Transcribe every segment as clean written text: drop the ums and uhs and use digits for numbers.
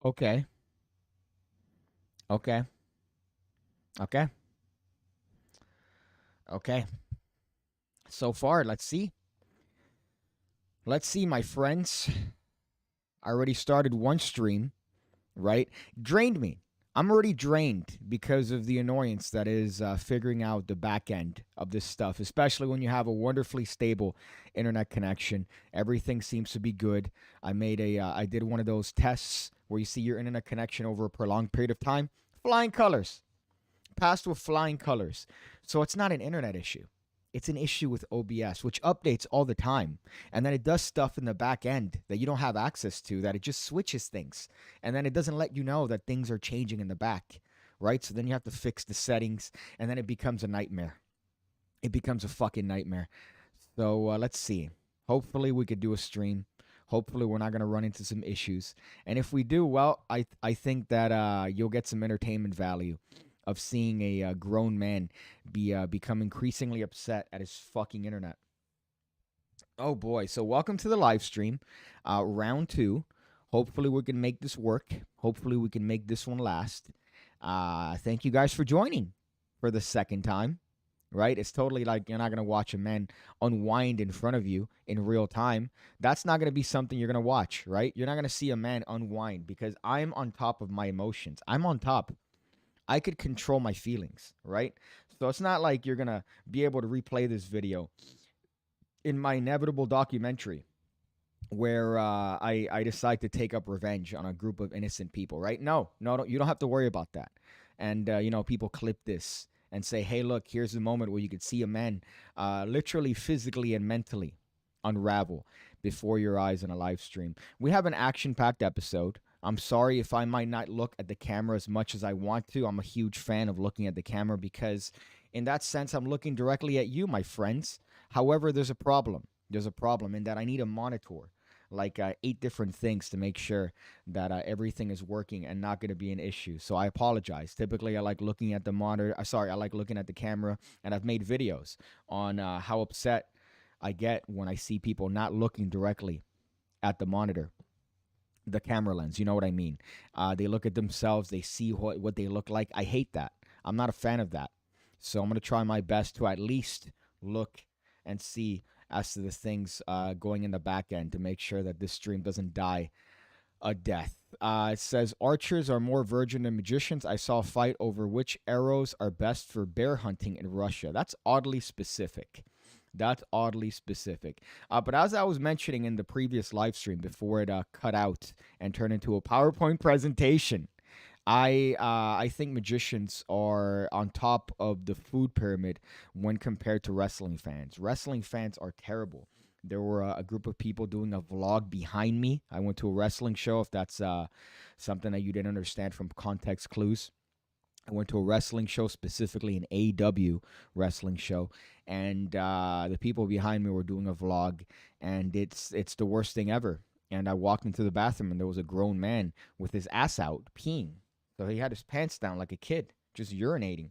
Okay. Okay. Okay. Okay. So far, let's see. Let's see, my friends. I already started one stream, right? Drained me. I'm already drained because of the annoyance that is figuring out the back end of this stuff, especially when you have a wonderfully stable internet connection. Everything seems to be good. I did one of those tests where you see your internet connection over a prolonged period of time. Flying colors. Passed with flying colors. So it's not an internet issue. It's an issue with OBS, which updates all the time. And then it does stuff in the back end that you don't have access to, that it just switches things. And then it doesn't let you know that things are changing in the back, right? So then you have to fix the settings, and then it becomes a nightmare. It becomes a fucking nightmare. So let's see. Hopefully, we could do a stream. Hopefully, we're not going to run into some issues. And if we do, well, I think that you'll get some entertainment value of seeing a grown man become increasingly upset at his fucking internet. Oh boy! So welcome to the live stream, round two. Hopefully we can make this work. Hopefully we can make this one last. Thank you guys for joining for the second time. Right? It's totally like you're not gonna watch a man unwind in front of you in real time. That's not gonna be something you're gonna watch, right? You're not gonna see a man unwind because I'm on top of my emotions. I'm on top. I could control my feelings, right? So it's not like you're gonna be able to replay this video in my inevitable documentary where I decide to take up revenge on a group of innocent people, right? No, no, you don't have to worry about that. And people clip this and say, "Hey, look, here's the moment where you could see a man, literally, physically, and mentally unravel before your eyes in a live stream." We have an action-packed episode. I'm sorry if I might not look at the camera as much as I want to. I'm a huge fan of looking at the camera because, in that sense, I'm looking directly at you, my friends. However, there's a problem. There's a problem in that I need a monitor, like 8 different things to make sure that everything is working and not going to be an issue. So I apologize. Typically, I like looking at the monitor. I like looking at the camera, and I've made videos on how upset I get when I see people not looking directly at the monitor, the camera lens. You know what I mean? They look at themselves. They see what they look like. I hate that. I'm not a fan of that. So I'm going to try my best to at least look and see as to the things going in the back end to make sure that this stream doesn't die a death. It says archers are more virgin than magicians. I saw a fight over which arrows are best for bear hunting in Russia. That's oddly specific. That's oddly specific. But as I was mentioning in the previous live stream before it cut out and turned into a PowerPoint presentation, I think magicians are on top of the food pyramid when compared to wrestling fans. Wrestling fans are terrible. There were a group of people doing a vlog behind me. I went to a wrestling show. If that's something that you didn't understand from context clues, I went to a wrestling show, specifically an AEW wrestling show, and the people behind me were doing a vlog, and it's the worst thing ever. And I walked into the bathroom, and there was a grown man with his ass out peeing. So he had his pants down like a kid, just urinating.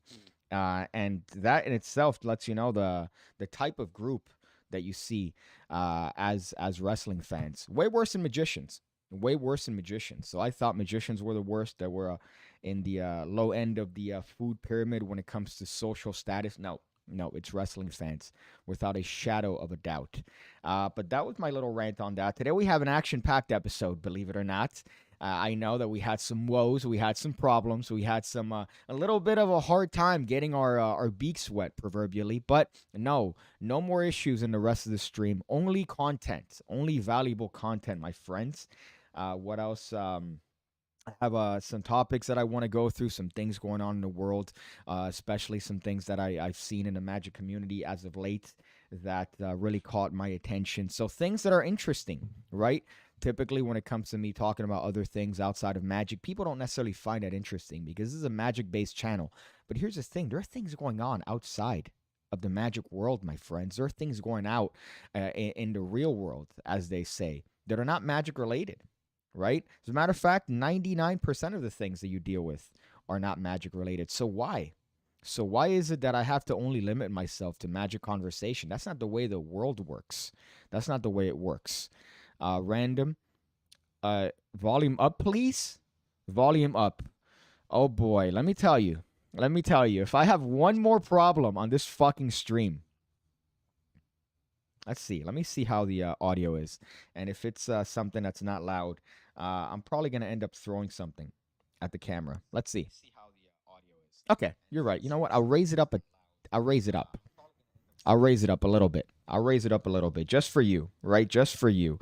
And that in itself lets you know the type of group that you see as wrestling fans. Way worse than magicians. Way worse than magicians. So I thought magicians were the worst. That were in the low end of the food pyramid when it comes to social status. No, no, it's wrestling fans without a shadow of a doubt. But that was my little rant on that. Today we have an action-packed episode, believe it or not. I know that we had some woes, we had some problems, we had some a little bit of a hard time getting our beaks wet, proverbially. But no more issues in the rest of the stream. Only content, only valuable content, my friends. What else? I have some topics that I want to go through, some things going on in the world, especially some things that I've seen in the magic community as of late that really caught my attention. So things that are interesting, right? Typically, when it comes to me talking about other things outside of magic, people don't necessarily find that interesting because this is a magic-based channel. But here's the thing. There are things going on outside of the magic world, my friends. There are things going out in the real world, as they say, that are not magic related, right? As a matter of fact, 99% of the things that you deal with are not magic related. So why? So why is it that I have to only limit myself to magic conversation? That's not the way the world works. That's not the way it works. Random. Volume up, please. Volume up. Oh boy, let me tell you. Let me tell you. If I have one more problem on this fucking stream, let's see. Let me see how the audio is, and if it's something that's not loud, I'm probably gonna end up throwing something at the camera. Let's see. Okay, you're right. You know what? I'll raise it up. I'll raise it up. I'll raise it up a little bit. I'll raise it up a little bit just for you, right? Just for you.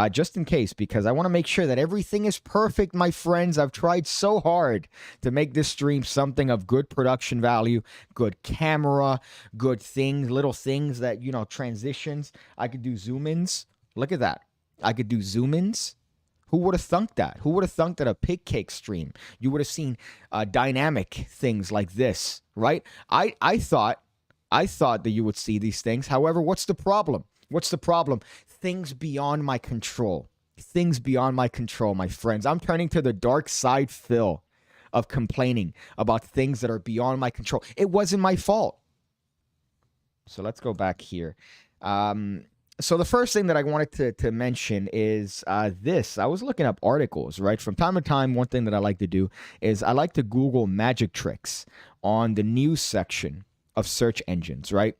Just in case, because I want to make sure that everything is perfect, my friends. I've tried so hard to make this stream something of good production value, good camera, good things, little things that, transitions. I could do zoom ins. Look at that. I could do zoom ins. Who would have thunk that? Who would have thunk that a Pigcake stream, you would have seen dynamic things like this, right? I thought that you would see these things. However, what's the problem? What's the problem? Things beyond my control. Things beyond my control, my friends. I'm turning to the dark side, Phil, of complaining about things that are beyond my control. It wasn't my fault. So let's go back here. So the first thing that I wanted to mention is this. I was looking up articles, right? From time to time, one thing that I like to do is I like to Google magic tricks on the news section of search engines, right?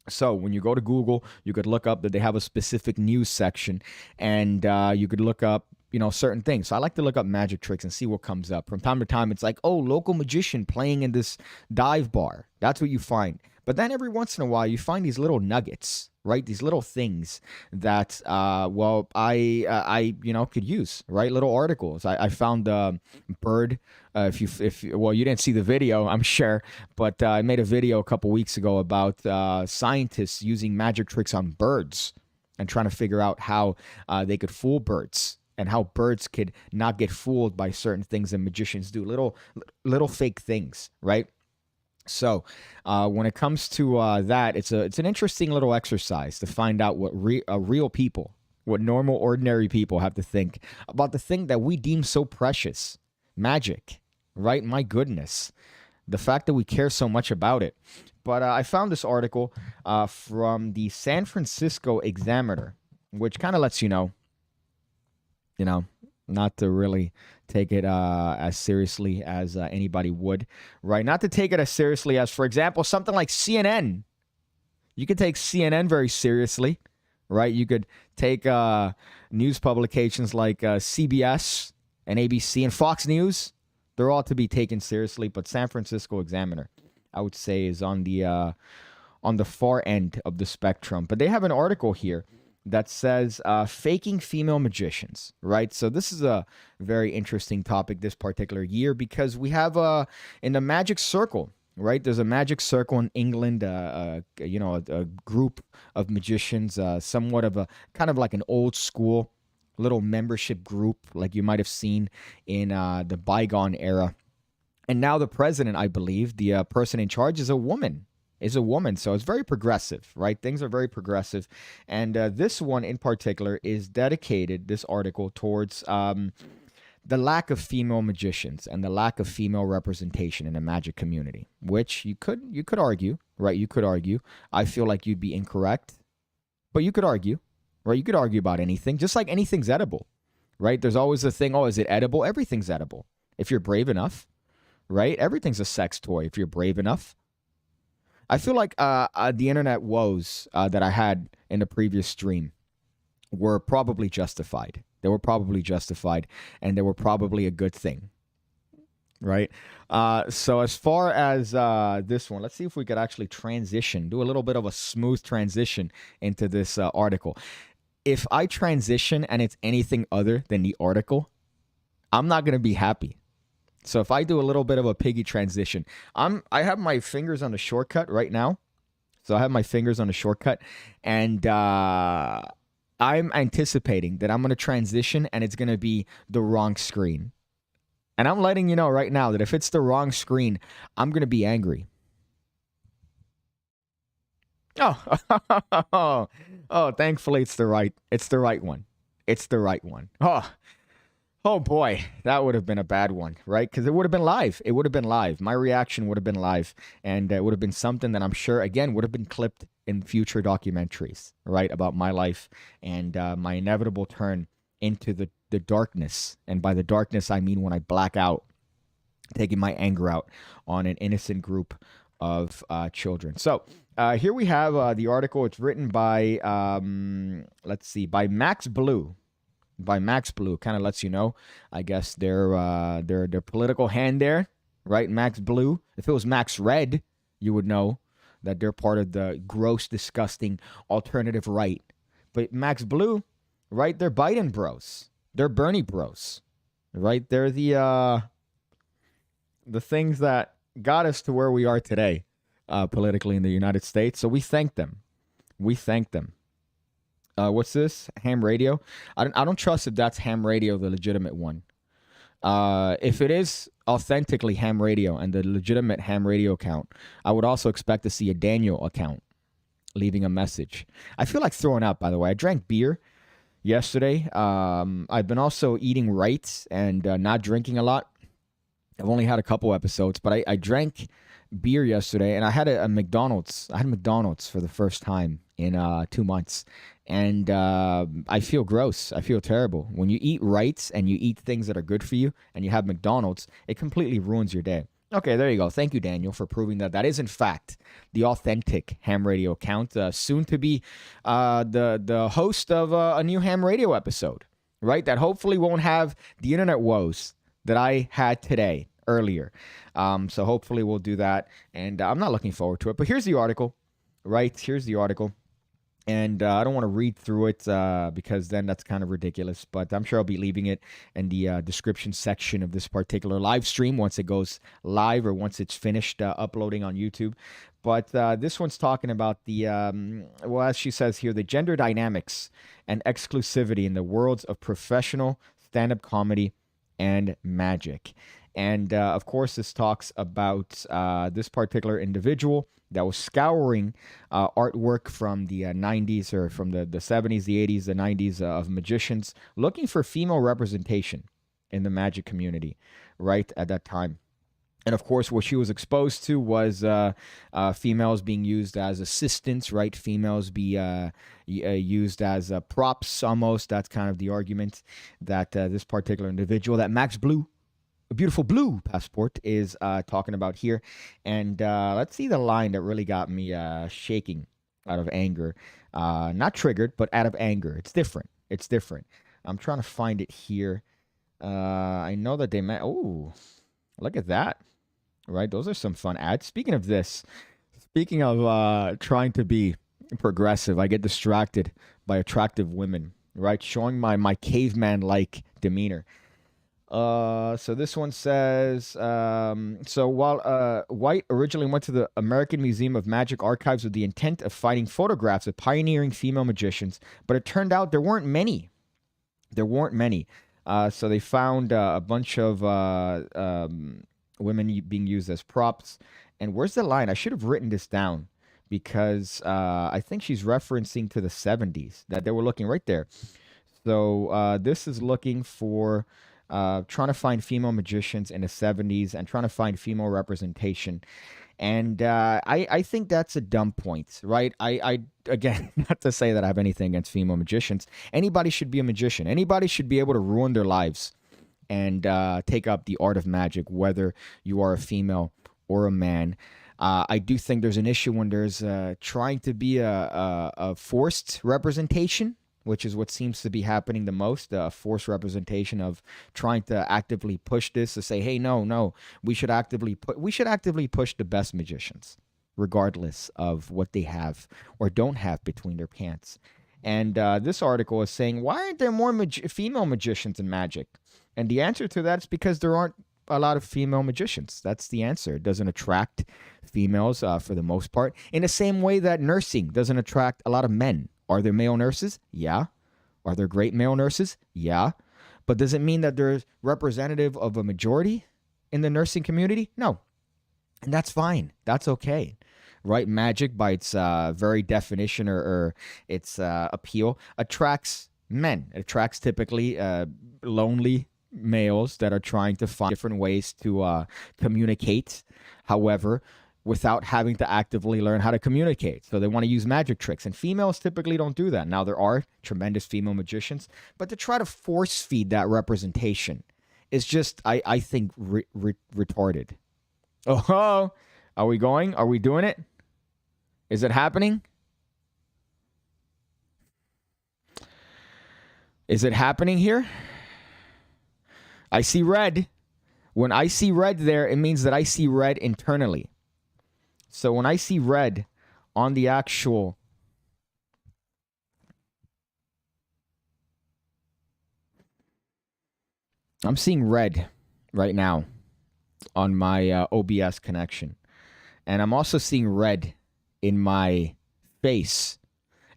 So when you go to Google, you could look up that they have a specific news section, and you could look up, certain things. So I like to look up magic tricks and see what comes up. From time to time, it's like, oh, local magician playing in this dive bar. That's what you find. But then every once in a while, you find these little nuggets, right? These little things that, I could use, right? Little articles. I found bird. If you didn't see the video, I'm sure, but I made a video a couple weeks ago about scientists using magic tricks on birds and trying to figure out how they could fool birds and how birds could not get fooled by certain things that magicians do. Little fake things, right? So, when it comes to that, it's an interesting little exercise to find out what real people, what normal, ordinary people have to think about the thing that we deem so precious, magic, right? My goodness, the fact that we care so much about it. But I found this article from the San Francisco Examiner, which kind of lets you know, not to really take it as seriously as anybody would, right? Not to take it as seriously as, for example, something like CNN. You could take CNN very seriously, right? You could take news publications like CBS and ABC and Fox News. They're all to be taken seriously, but San Francisco Examiner, I would say, is on the far end of the spectrum. But they have an article here that says faking female magicians, right? So this is a very interesting topic this particular year because we have in the magic circle, right? There's a magic circle in England, a group of magicians, somewhat of a kind of like an old school little membership group like you might have seen in the bygone era. And now the president, I believe, the person in charge is a woman. So it's very progressive, right? Things are very progressive. And this one in particular is dedicated, this article, towards the lack of female magicians and the lack of female representation in the magic community, which you could argue, right? You could argue. I feel like you'd be incorrect, but you could argue, right? You could argue about anything, just like anything's edible, right? There's always a thing, oh, is it edible? Everything's edible. If you're brave enough, right? Everything's a sex toy if you're brave enough. I feel like the internet woes that I had in the previous stream were probably justified. They were probably justified, and they were probably a good thing, right? So as far as this one, let's see if we could actually do a little bit of a smooth transition into this article. If I transition and it's anything other than the article, I'm not going to be happy. So if I do a little bit of a piggy transition, I have my fingers on the shortcut right now. So I have my fingers on the shortcut, and I'm anticipating that I'm going to transition and it's going to be the wrong screen. And I'm letting you know right now that if it's the wrong screen, I'm going to be angry. Oh, thankfully it's the right one. It's the right one. Oh boy, that would have been a bad one, right? Because it would have been live. It would have been live. My reaction would have been live, and it would have been something that I'm sure, again, would have been clipped in future documentaries, right, about my life and my inevitable turn into the darkness. And by the darkness, I mean when I black out, taking my anger out on an innocent group of children. So here we have the article. It's written by, let's see, by Max Blue. By Max Blue, kind of lets you know, I guess, their political hand there, right? Max Blue. If it was Max Red, you would know that they're part of the gross, disgusting alternative right. But Max Blue, right? They're Biden bros. They're Bernie bros, right? They're the things that got us to where we are today, politically in the United States. So we thank them. We thank them. What's this? Ham radio? I don't trust if that's ham radio, the legitimate one. If it is authentically ham radio and the legitimate ham radio account, I would also expect to see a Daniel account leaving a message. I feel like throwing up, by the way. I drank beer yesterday. I've been also eating right and not drinking a lot. I've only had a couple episodes, but I drank beer yesterday, and I had a McDonald's. I had McDonald's for the first time in 2 months, and I feel gross. I feel terrible. When you eat right and you eat things that are good for you, and you have McDonald's, it completely ruins your day. Okay, there you go. Thank you, Daniel, for proving that that is, in fact, the authentic ham radio account, soon to be the host of a new ham radio episode, right? That hopefully won't have the internet woes that I had today, earlier. So hopefully we'll do that, and I'm not looking forward to it. But here's the article, right? Here's the article. And I don't want to read through it because then that's kind of ridiculous. But I'm sure I'll be leaving it in the description section of this particular live stream once it goes live or once it's finished uploading on YouTube. But this one's talking about the, well, as she says here, the gender dynamics and exclusivity in the worlds of professional stand-up comedy and magic. And of course, this talks about this particular individual that was scouring artwork from the 90s or from the 70s, the 80s, the 90s of magicians, looking for female representation in the magic community right at that time. And of course, what she was exposed to was females being used as assistants, right? Females be used as props almost. That's kind of the argument that this particular individual, that Max Blue, a beautiful blue passport, is talking about here. And let's see the line that really got me shaking out of anger. Not triggered, but out of anger. It's different. It's different. I'm trying to find it here. I know that they meant... Oh, look at that. Right? Those are some fun ads. Speaking of this, speaking of trying to be progressive, I get distracted by attractive women, right? Showing my caveman-like demeanor. So this one says, so while White originally went to the American Museum of Magic Archives with the intent of finding photographs of pioneering female magicians, but it turned out there weren't many. There weren't many. So they found a bunch of women being used as props. And where's the line? I should have written this down because I think she's referencing to the 70s that they were looking right there. So this is looking for... trying to find female magicians in the 70s and trying to find female representation. And I think that's a dumb point, right? I again, not to say that I have anything against female magicians. Anybody should be a magician. Anybody should be able to ruin their lives and take up the art of magic, whether you are a female or a man. I do think there's an issue when there's trying to be a forced representation, which is what seems to be happening the most, forced representation of trying to actively push this to say, hey, no, we should actively push the best magicians, regardless of what they have or don't have between their pants. And this article is saying, why aren't there more female magicians in magic? And the answer to that is because there aren't a lot of female magicians. That's the answer. It doesn't attract females for the most part, in the same way that nursing doesn't attract a lot of men. Are there male nurses? Yeah. Are there great male nurses? Yeah. But does it mean that they're representative of a majority in the nursing community? No. And that's fine. That's okay. Right? Magic, by its very definition or its appeal, attracts men. It attracts typically lonely males that are trying to find different ways to communicate. However, without having to actively learn how to communicate. So they want to use magic tricks. And females typically don't do that. Now, there are tremendous female magicians, but to try to force feed that representation is just, I think, retarded. Oh, are we going? Are we doing it? Is it happening? Is it happening here? I see red. When I see red there, it means that I see red internally. So when I see red on the actual... I'm seeing red right now on my OBS connection. And I'm also seeing red in my face.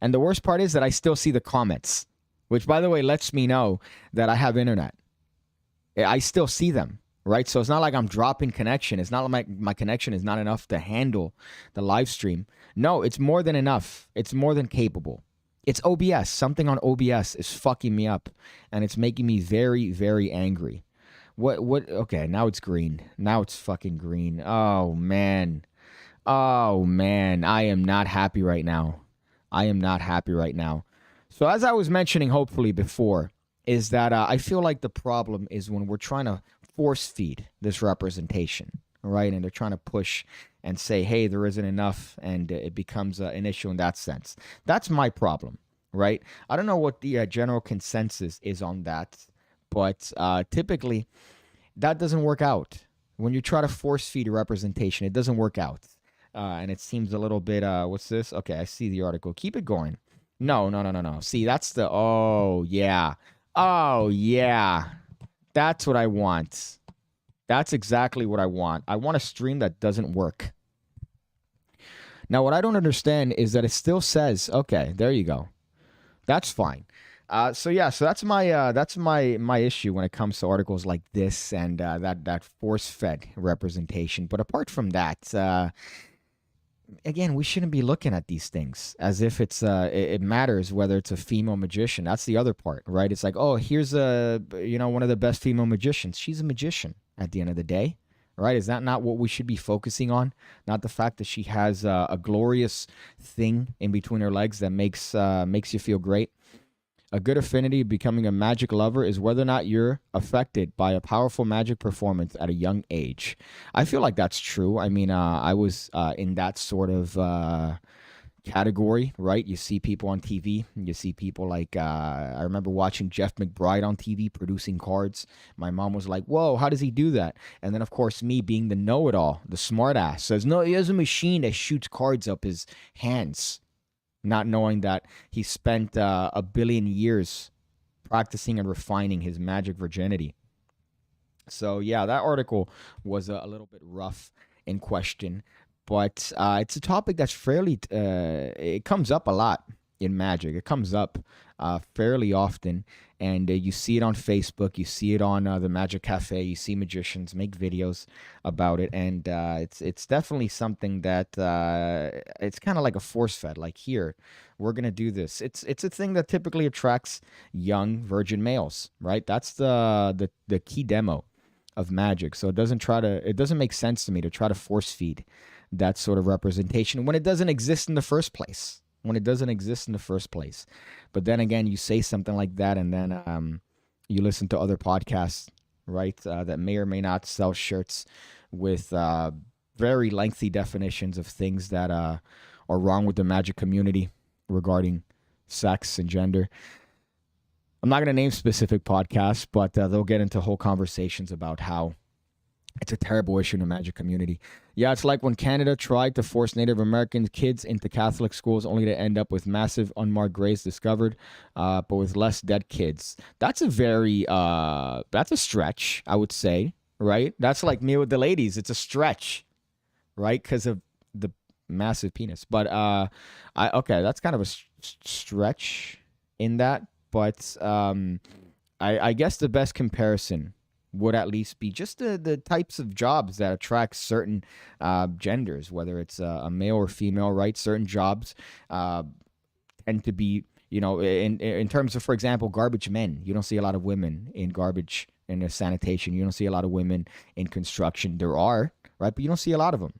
And the worst part is that I still see the comments, which, by the way, lets me know that I have internet. I still see them, right? So it's not like I'm dropping connection. It's not like my connection is not enough to handle the live stream. No, it's more than enough. It's more than capable. It's OBS. Something on OBS is fucking me up, and it's making me very, very angry. What? Okay, now it's green. Now it's fucking green. Oh, man. Oh, man. I am not happy right now. I am not happy right now. So as I was mentioning, hopefully before, is that I feel like the problem is when we're trying to force feed this representation, right? And they're trying to push and say, hey, there isn't enough, and it becomes an issue in that sense. That's my problem, right? I don't know what the general consensus is on that, but typically that doesn't work out. When you try to force feed a representation, it doesn't work out. And it seems a little bit, what's this? Okay, I see the article. Keep it going. No. See, that's the, oh, yeah. Oh, yeah. That's what I want. That's exactly what I want. I want a stream that doesn't work. Now, what I don't understand is that it still says, okay, there you go. That's fine. So that's my issue when it comes to articles like this and that force-fed representation. But apart from that, again, we shouldn't be looking at these things as if it matters whether it's a female magician. That's the other part, right? It's like, oh, here's one of the best female magicians. She's a magician at the end of the day, right? Is that not what we should be focusing on? Not the fact that she has a glorious thing in between her legs that makes you feel great. A good affinity becoming a magic lover is whether or not you're affected by a powerful magic performance at a young age. I feel like that's true. I mean, I was in that sort of category, right? You see people on TV. You see people like, I remember watching Jeff McBride on TV producing cards. My mom was like, whoa, how does he do that? And then, of course, me being the know-it-all, the smartass, says, no, he has a machine that shoots cards up his hands. Not knowing that he spent a billion years practicing and refining his magic virginity. So, yeah, that article was a little bit rough in question. But it's a topic that's fairly... it comes up a lot in magic. It comes up fairly often. And you see it on Facebook. You see it on the Magic Cafe. You see magicians make videos about it. And it's definitely something that it's kind of like a force fed. Like, here, we're going to do this. It's a thing that typically attracts young virgin males, right? That's the key demo of magic. So it doesn't make sense to me to try to force feed that sort of representation when it doesn't exist in the first place. But then again, you say something like that, and then you listen to other podcasts, right, that may or may not sell shirts with very lengthy definitions of things that are wrong with the magic community regarding sex and gender. I'm not going to name specific podcasts, but they'll get into whole conversations about how it's a terrible issue in the magic community. Yeah, it's like when Canada tried to force Native American kids into Catholic schools only to end up with massive unmarked graves discovered, but with less dead kids. That's a stretch, I would say, right? That's like me with the ladies. It's a stretch, right? Because of the massive penis. But, okay, that's kind of a stretch in that. But I guess the best comparison would at least be just the types of jobs that attract certain genders, whether it's a male or female, right? Certain jobs tend to be, in terms of, for example, garbage men. You don't see a lot of women in garbage and sanitation. You don't see a lot of women in construction. There are, right? But you don't see a lot of them,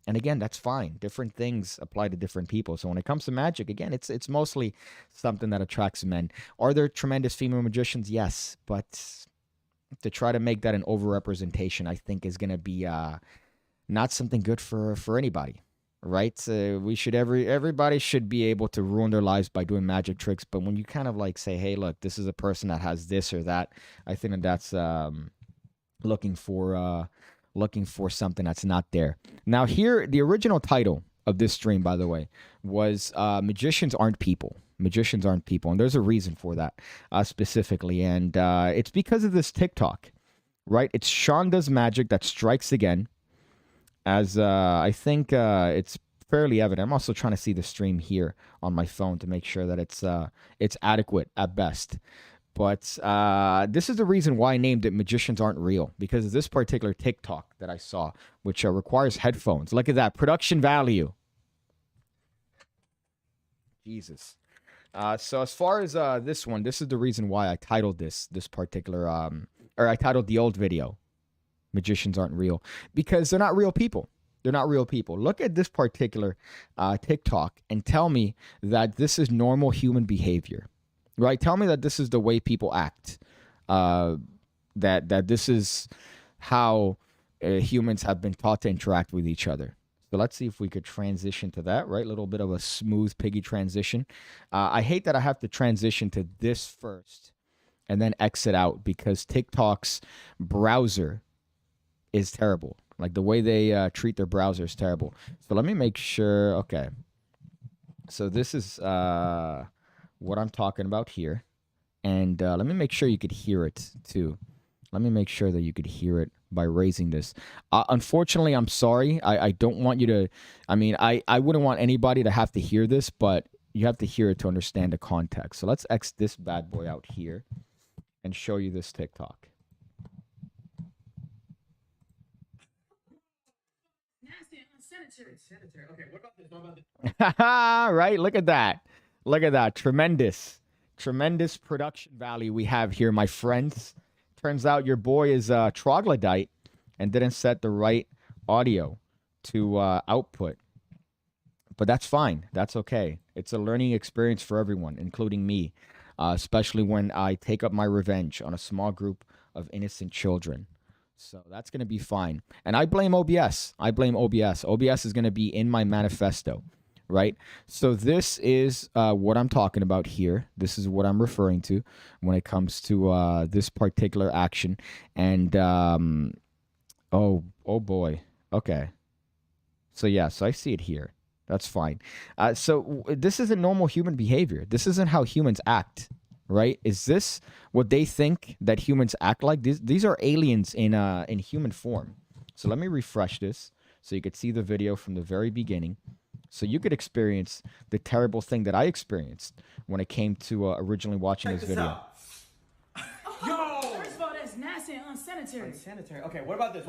And again, that's fine. Different things apply to different people. So when it comes to magic, again, it's mostly something that attracts men. Are there tremendous female magicians? Yes, but to try to make that an overrepresentation, I think is going to be not something good for anybody, right? We should everybody should be able to ruin their lives by doing magic tricks. But when you kind of like say, hey, look, this is a person that has this or that, I think that that's looking for something that's not there. Now, here, the original title of this stream, by the way, was "Magicians Aren't People." Magicians aren't people, and there's a reason for that specifically, and it's because of this TikTok, right? It's Shonda's magic that strikes again, as I think it's fairly evident. I'm also trying to see the stream here on my phone to make sure that it's adequate at best. But this is the reason why I named it Magicians Aren't Real, because of this particular TikTok that I saw, which requires headphones. Look at that. Production value. Jesus. So as far as this one, this is the reason why I titled this particular, or I titled the old video, Magicians Aren't Real, because they're not real people. They're not real people. Look at this particular TikTok and tell me that this is normal human behavior. Right? Tell me that this is the way people act. That this is how humans have been taught to interact with each other. So let's see if we could transition to that, right? A little bit of a smooth piggy transition. I hate that I have to transition to this first and then exit out because TikTok's browser is terrible. Like the way they treat their browser is terrible. So let me make sure. Okay. So this is what I'm talking about here. And let me make sure you could hear it too. Let me make sure that you could hear it by raising this. Unfortunately, I'm sorry. I don't want you to, I mean, I wouldn't want anybody to have to hear this, but you have to hear it to understand the context. So let's X this bad boy out here and show you this TikTok. Sanitary. Okay, what about this? What about this? Right? Look at that. Look at that. Tremendous production value we have here, my friends. Turns out your boy is a troglodyte and didn't set the right audio to output. But that's fine. That's okay. It's a learning experience for everyone, including me, especially when I take up my revenge on a small group of innocent children. So that's going to be fine. And I blame OBS. OBS is going to be in my manifesto, right? So this is what I'm talking about here. This is what I'm referring to when it comes to this particular action. And, oh boy. Okay. So, yeah, so I see it here. That's fine. So this isn't normal human behavior. This isn't how humans act. Right? Is this what they think that humans act like? These are aliens in human form. So let me refresh this so you could see the video from the very beginning. So you could experience the terrible thing that I experienced when it came to originally watching this video. Yo! First of all, that's nasty and unsanitary. Unsanitary. Okay, what about this?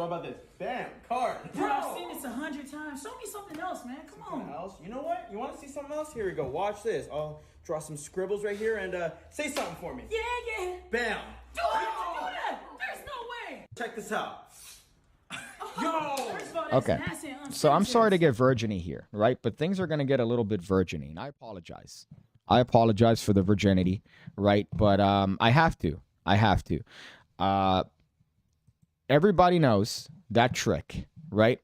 Bam, card. Bro, I've seen this 100 times. Show me something else, man. Come on. Something else? You know what? You want to see something else? Here we go. Watch this. I'll draw some scribbles right here and say something for me. Yeah. Bam. Do that. There's no way. Check this out. Yo! First of all, that's Okay. nasty and unsanitary. So I'm sorry to get virgin-y here, right? But things are going to get a little bit virgin-y, and I apologize. I apologize for the virginity, right? But I have to. Everybody knows that trick, right?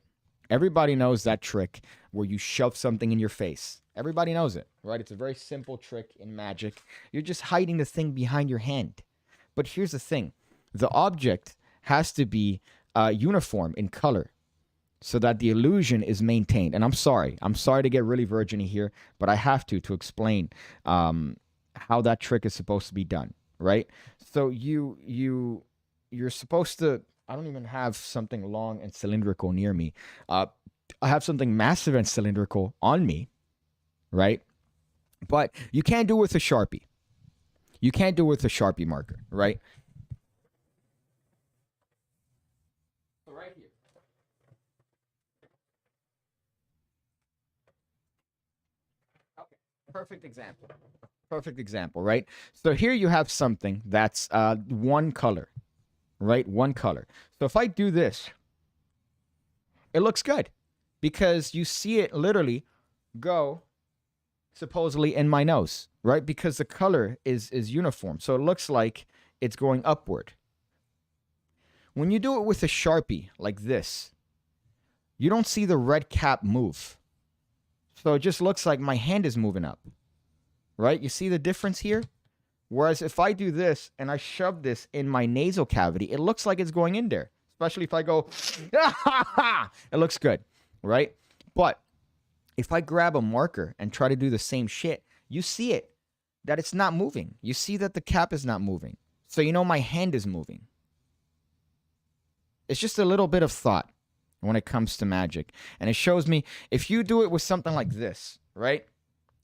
Everybody knows that trick where you shove something in your face. Everybody knows it, right? It's a very simple trick in magic. You're just hiding the thing behind your hand. But here's the thing. The object has to be uniform in color so that the illusion is maintained. And I'm sorry to get really virgin-y here, but I have to explain how that trick is supposed to be done, right? So you're supposed to, I don't even have something long and cylindrical near me. I have something massive and cylindrical on me, right? But you can't do it with a Sharpie. You can't do it with a Sharpie marker, right? So right here. Okay, perfect example, right? So here you have something that's one color, right? One color. So if I do this, it looks good. because you see it literally go supposedly in my nose, right? Because the color is uniform. So it looks like it's going upward. When you do it with a Sharpie like this, you don't see the red cap move. So it just looks like my hand is moving up, right? You see the difference here? Whereas if I do this and I shove this in my nasal cavity, it looks like it's going in there. Especially if I go, it looks good, right? But if I grab a marker and try to do the same shit, you see it, that it's not moving. You see that the cap is not moving. So you know my hand is moving. It's just a little bit of thought when it comes to magic. And it shows me, if you do it with something like this, right?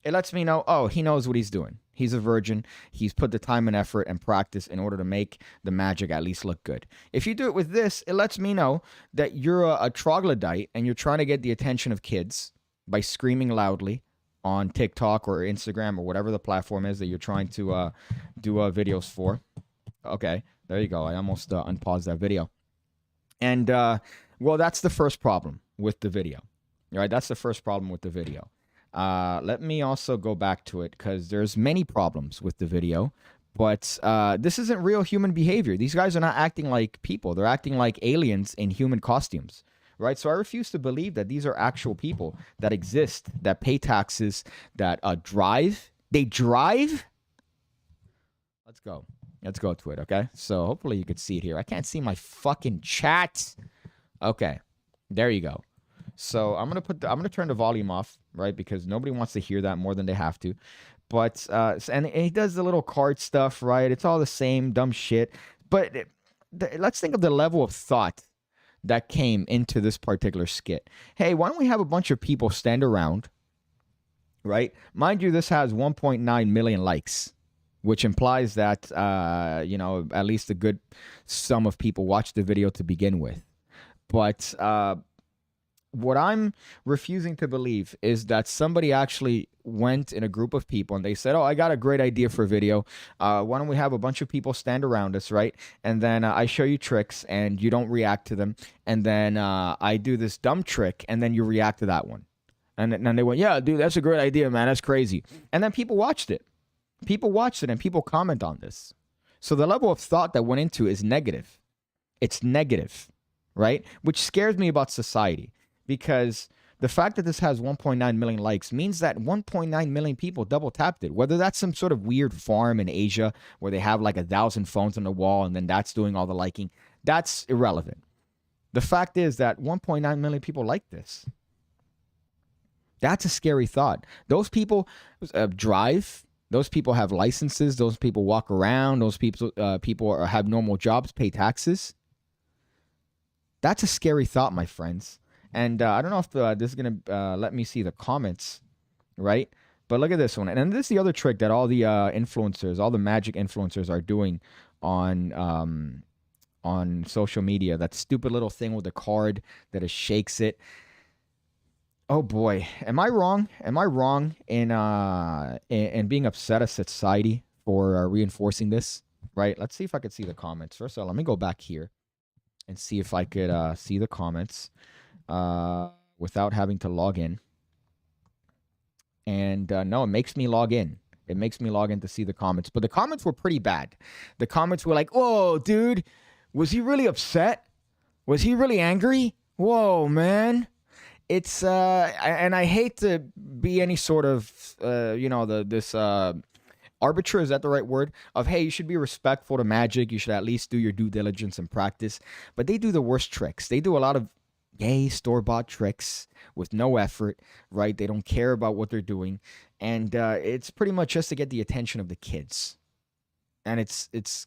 It lets me know, oh, he knows what he's doing. He's a virgin. He's put the time and effort and practice in order to make the magic at least look good. If you do it with this, it lets me know that you're a troglodyte and you're trying to get the attention of kids by screaming loudly on TikTok or Instagram or whatever the platform is that you're trying to do videos for. Okay, there you go. I almost unpaused that video. And, well, that's the first problem with the video. Right? That's the first problem with the video. Let me also go back to it because there's many problems with the video. But this isn't real human behavior. These guys are not acting like people. They're acting like aliens in human costumes. Right? So I refuse to believe that these are actual people that exist, that pay taxes, that drive. They drive? Let's go. Let's go to it, okay? So hopefully you could see it here. I can't see my fucking chat. Okay. There you go. So I'm gonna turn the volume off, right? Because nobody wants to hear that more than they have to. But and he does the little card stuff, right? It's all the same dumb shit. But let's think of the level of thought that came into this particular skit. Hey, why don't we have a bunch of people stand around, right? Mind you, this has 1.9 million likes, which implies that, at least a good sum of people watched the video to begin with. But what I'm refusing to believe is that somebody actually went in a group of people and they said, oh, I got a great idea for a video. Why don't we have a bunch of people stand around us, right? And then I show you tricks and you don't react to them. And then I do this dumb trick and then you react to that one. And then they went, yeah, dude, that's a great idea, man. That's crazy. And then people watched it. People watched it and people comment on this. So the level of thought that went into is negative. It's negative, right? Which scares me about society. Because the fact that this has 1.9 million likes means that 1.9 million people double tapped it. Whether that's some sort of weird farm in Asia where they have like 1,000 phones on the wall and then that's doing all the liking, that's irrelevant. The fact is that 1.9 million people like this. That's a scary thought. Those people drive. Those people have licenses. Those people walk around. Those people have normal jobs, pay taxes. That's a scary thought, my friends. And I don't know if this is going to let me see the comments, right? But look at this one. And this is the other trick that all the influencers, all the magic influencers are doing on social media. That stupid little thing with the card that it shakes it. Oh, boy. Am I wrong? Am I wrong in being upset at society for reinforcing this, right? Let's see if I could see the comments. First of all, let me go back here and see if I could see the comments. Without having to log in. And no, it makes me log in. It makes me log in to see the comments. But the comments were pretty bad. The comments were like, whoa, dude, was he really upset? Was he really angry? Whoa, man. It's, and I hate to be any sort of, this arbiter, is that the right word? Of, hey, you should be respectful to magic. You should at least do your due diligence and practice. But they do the worst tricks. They do a lot of store-bought tricks with no effort, right? They don't care about what they're doing. And it's pretty much just to get the attention of the kids. And it's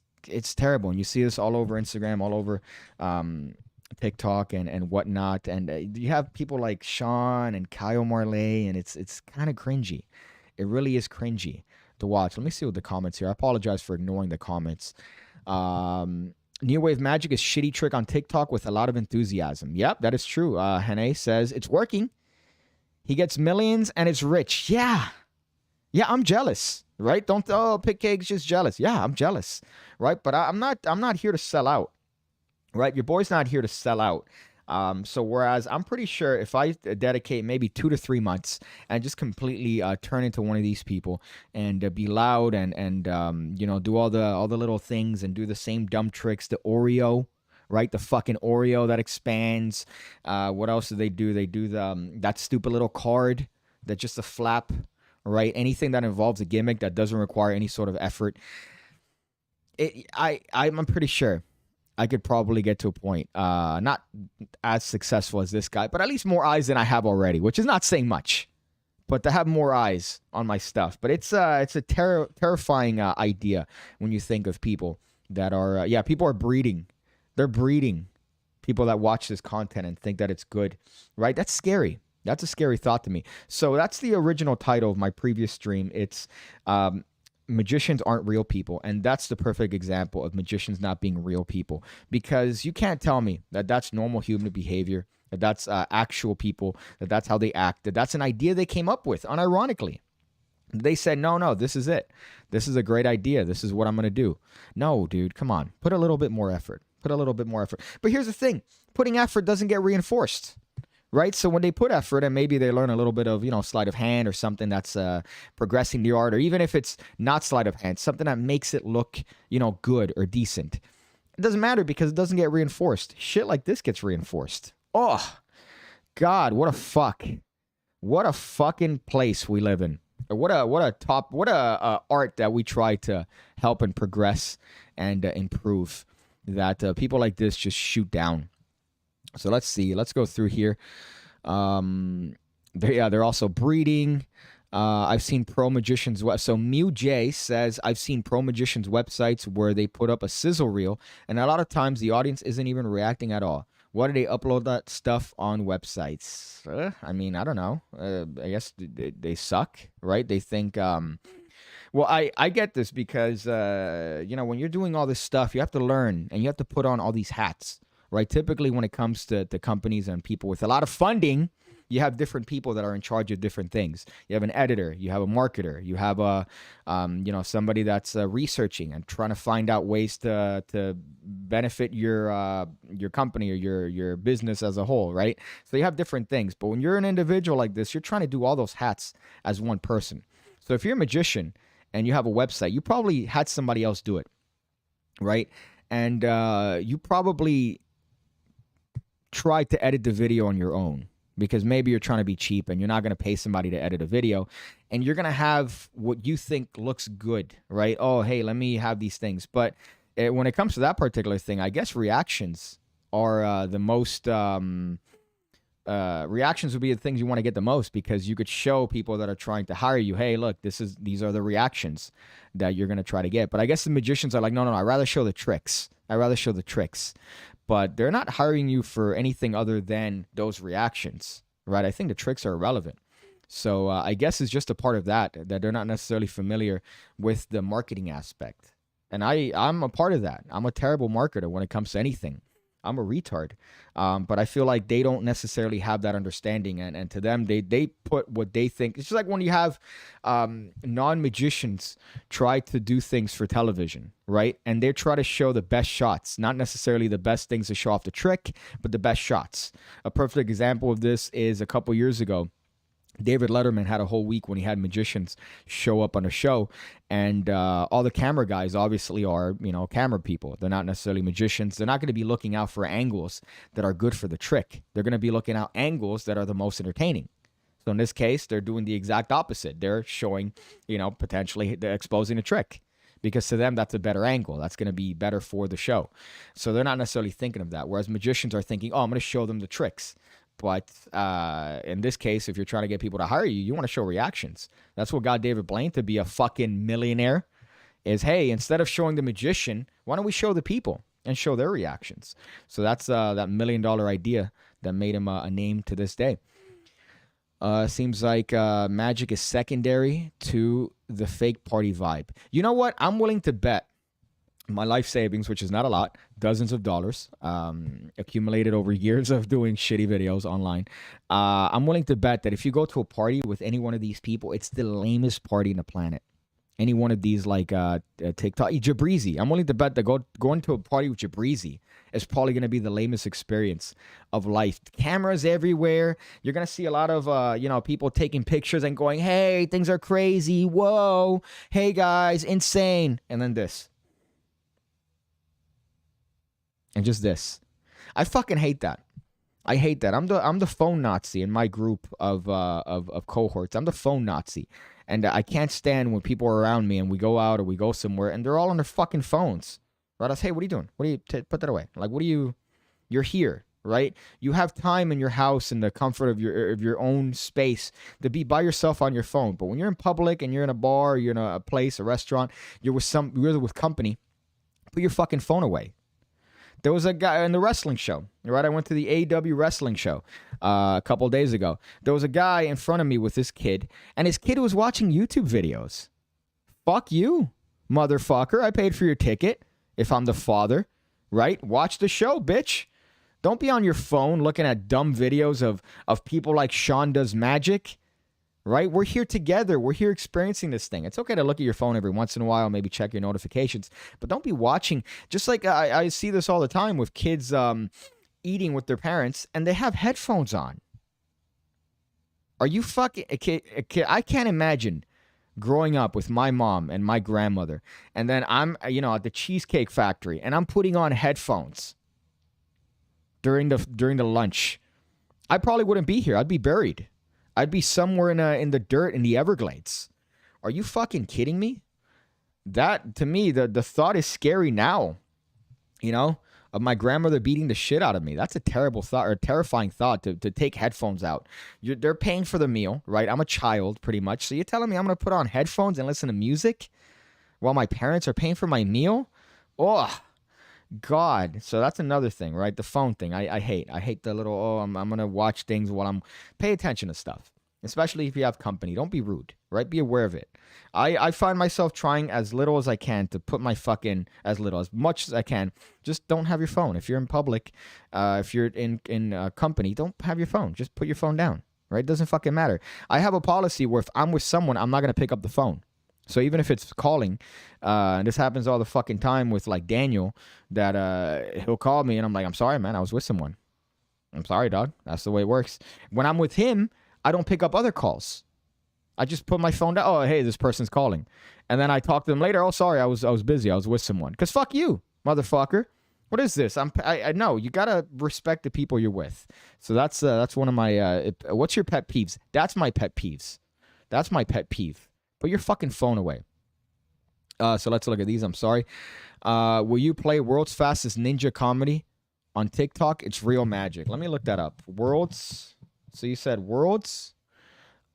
terrible. And you see this all over Instagram, all over TikTok and whatnot. And you have people like Sean and Kyle Marley, and it's kind of cringy. It really is cringy to watch. Let me see what the comments here. I apologize for ignoring the comments. New Wave Magic is shitty trick on TikTok with a lot of enthusiasm. Yep, that is true. Hene says, it's working. He gets millions and it's rich. Yeah. Yeah, I'm jealous, right? Pigcake's just jealous. Yeah, I'm jealous, right? But I'm not here to sell out, right? Your boy's not here to sell out. So whereas I'm pretty sure if I dedicate maybe 2 to 3 months and just completely turn into one of these people and be loud and do all the little things and do the same dumb tricks, the Oreo. Right, the fucking Oreo that expands. What else do? They do the that stupid little card that's just a flap. Right, anything that involves a gimmick that doesn't require any sort of effort. I'm pretty sure I could probably get to a point, not as successful as this guy, but at least more eyes than I have already, which is not saying much. But to have more eyes on my stuff, but it's a terrifying idea when you think of people that are people are breeding. They're breeding people that watch this content and think that it's good, right? That's scary. That's a scary thought to me. So that's the original title of my previous stream. It's magicians aren't real people, and that's the perfect example of magicians not being real people, because you can't tell me that that's normal human behavior, that that's actual people, that that's how they act, that that's an idea they came up with unironically. They said, no, this is it. This is a great idea. This is what I'm going to do. No, dude, come on. Put a little bit more effort. Put a little bit more effort. But here's the thing. Putting effort doesn't get reinforced, right? So when they put effort and maybe they learn a little bit of, sleight of hand or something that's progressing the art, or even if it's not sleight of hand, something that makes it look, good or decent. It doesn't matter because it doesn't get reinforced. Shit like this gets reinforced. Oh, God, what a fucking place we live in. What a art that we try to help and progress and improve, that people like this just shoot down. So let's see. Let's go through here. They're also breeding. I've seen pro magicians. So Mew J says, I've seen pro magicians websites where they put up a sizzle reel, and a lot of times the audience isn't even reacting at all. Why do they upload that stuff on websites? I don't know. I guess they suck, right? They think... Well, I get this because, when you're doing all this stuff, you have to learn and you have to put on all these hats, right? Typically, when it comes to companies and people with a lot of funding, you have different people that are in charge of different things. You have an editor, you have a marketer, you have somebody that's researching and trying to find out ways to benefit your company or your business as a whole, right? So you have different things. But when you're an individual like this, you're trying to do all those hats as one person. So if you're a magician and you have a website, you probably had somebody else do it, right? And you probably tried to edit the video on your own because maybe you're trying to be cheap and you're not going to pay somebody to edit a video, and you're going to have what you think looks good, right? Oh, hey, let me have these things. But when it comes to that particular thing, I guess reactions are the most... reactions would be the things you want to get the most, because you could show people that are trying to hire you, hey, look, these are the reactions that you're going to try to get. But I guess the magicians are like, no, I'd rather show the tricks. But they're not hiring you for anything other than those reactions, right? I think the tricks are irrelevant. So I guess it's just a part of that they're not necessarily familiar with the marketing aspect. And I'm a part of that. I'm a terrible marketer when it comes to anything. I'm a retard. But I feel like they don't necessarily have that understanding. And to them, they put what they think. It's just like when you have non-magicians try to do things for television, right? And they try to show the best shots, not necessarily the best things to show off the trick, but the best shots. A perfect example of this is a couple years ago. David Letterman had a whole week when he had magicians show up on a show, and all the camera guys obviously are, camera people. They're not necessarily magicians. They're not going to be looking out for angles that are good for the trick. They're going to be looking out angles that are the most entertaining. So in this case, they're doing the exact opposite. They're showing, potentially they're exposing a trick, because to them, that's a better angle. That's going to be better for the show. So they're not necessarily thinking of that. Whereas magicians are thinking, oh, I'm going to show them the tricks. But in this case, if you're trying to get people to hire you, you want to show reactions. That's what got David Blaine to be a fucking millionaire, is, hey, instead of showing the magician, why don't we show the people and show their reactions? So that's that $1 million idea that made him a name to this day. Seems like magic is secondary to the fake party vibe. You know what? I'm willing to bet my life savings, which is not a lot, dozens of dollars, accumulated over years of doing shitty videos online. I'm willing to bet that if you go to a party with any one of these people, it's the lamest party on the planet. Any one of these like TikTok, Jabrizi. I'm willing to bet that going to a party with Jabrizi is probably going to be the lamest experience of life. Cameras everywhere. You're going to see a lot of people taking pictures and going, "Hey, things are crazy. Whoa. Hey guys, insane." And then this. And just this. I fucking hate that. I hate that. I'm the phone Nazi in my group of cohorts. I'm the phone Nazi. And I can't stand when people are around me and we go out or we go somewhere and they're all on their fucking phones. Right? I say, "Hey, what are you doing? What are you put that away? Like, you're here, right? You have time in your house in the comfort of your own space to be by yourself on your phone. But when you're in public and you're in a bar, or you're in a place, a restaurant, you're with company, put your fucking phone away." There was a guy in the wrestling show, right? I went to the AEW wrestling show a couple of days ago. There was a guy in front of me with his kid, and his kid was watching YouTube videos. Fuck you, motherfucker. I paid for your ticket if I'm the father, right? Watch the show, bitch. Don't be on your phone looking at dumb videos of people like Sean Does Magic. Right? We're here together. We're here experiencing this thing. It's okay to look at your phone every once in a while, maybe check your notifications, but don't be watching. Just like I see this all the time with kids eating with their parents and they have headphones on. Are you fucking a kid? I can't imagine growing up with my mom and my grandmother, and then I'm at the Cheesecake Factory and I'm putting on headphones during the lunch. I probably wouldn't be here. I'd be buried. I'd be somewhere in the dirt in the Everglades. Are you fucking kidding me? That, to me, the thought is scary now. Of my grandmother beating the shit out of me. That's a terrible thought, or a terrifying thought to take headphones out. They're paying for the meal, right? I'm a child, pretty much. So you're telling me I'm going to put on headphones and listen to music while my parents are paying for my meal? Oh, God. So that's another thing, right? The phone thing. I hate. I hate the little, I'm going to watch things while pay attention to stuff. Especially if you have company. Don't be rude, right? Be aware of it. I find myself trying as little as I can to put my fucking, as much as I can. Just don't have your phone. If you're in public, if you're in company, don't have your phone. Just put your phone down, right? It doesn't fucking matter. I have a policy where if I'm with someone, I'm not going to pick up the phone. So even if it's calling, and this happens all the fucking time with like Daniel, that he'll call me and I'm like, "I'm sorry, man, I was with someone. I'm sorry, dog. That's the way it works." When I'm with him, I don't pick up other calls. I just put my phone down. "Oh, hey, this person's calling," and then I talk to them later. "Oh, sorry, I was busy. I was with someone." Cause fuck you, motherfucker. What is this? I know you gotta respect the people you're with. So that's one of my. What's your pet peeves? That's my pet peeves. That's my pet peeve. Put your fucking phone away. So let's look at these. I'm sorry. Will you play World's Fastest Ninja Comedy on TikTok? It's real magic. Let me look that up. World's. So you said World's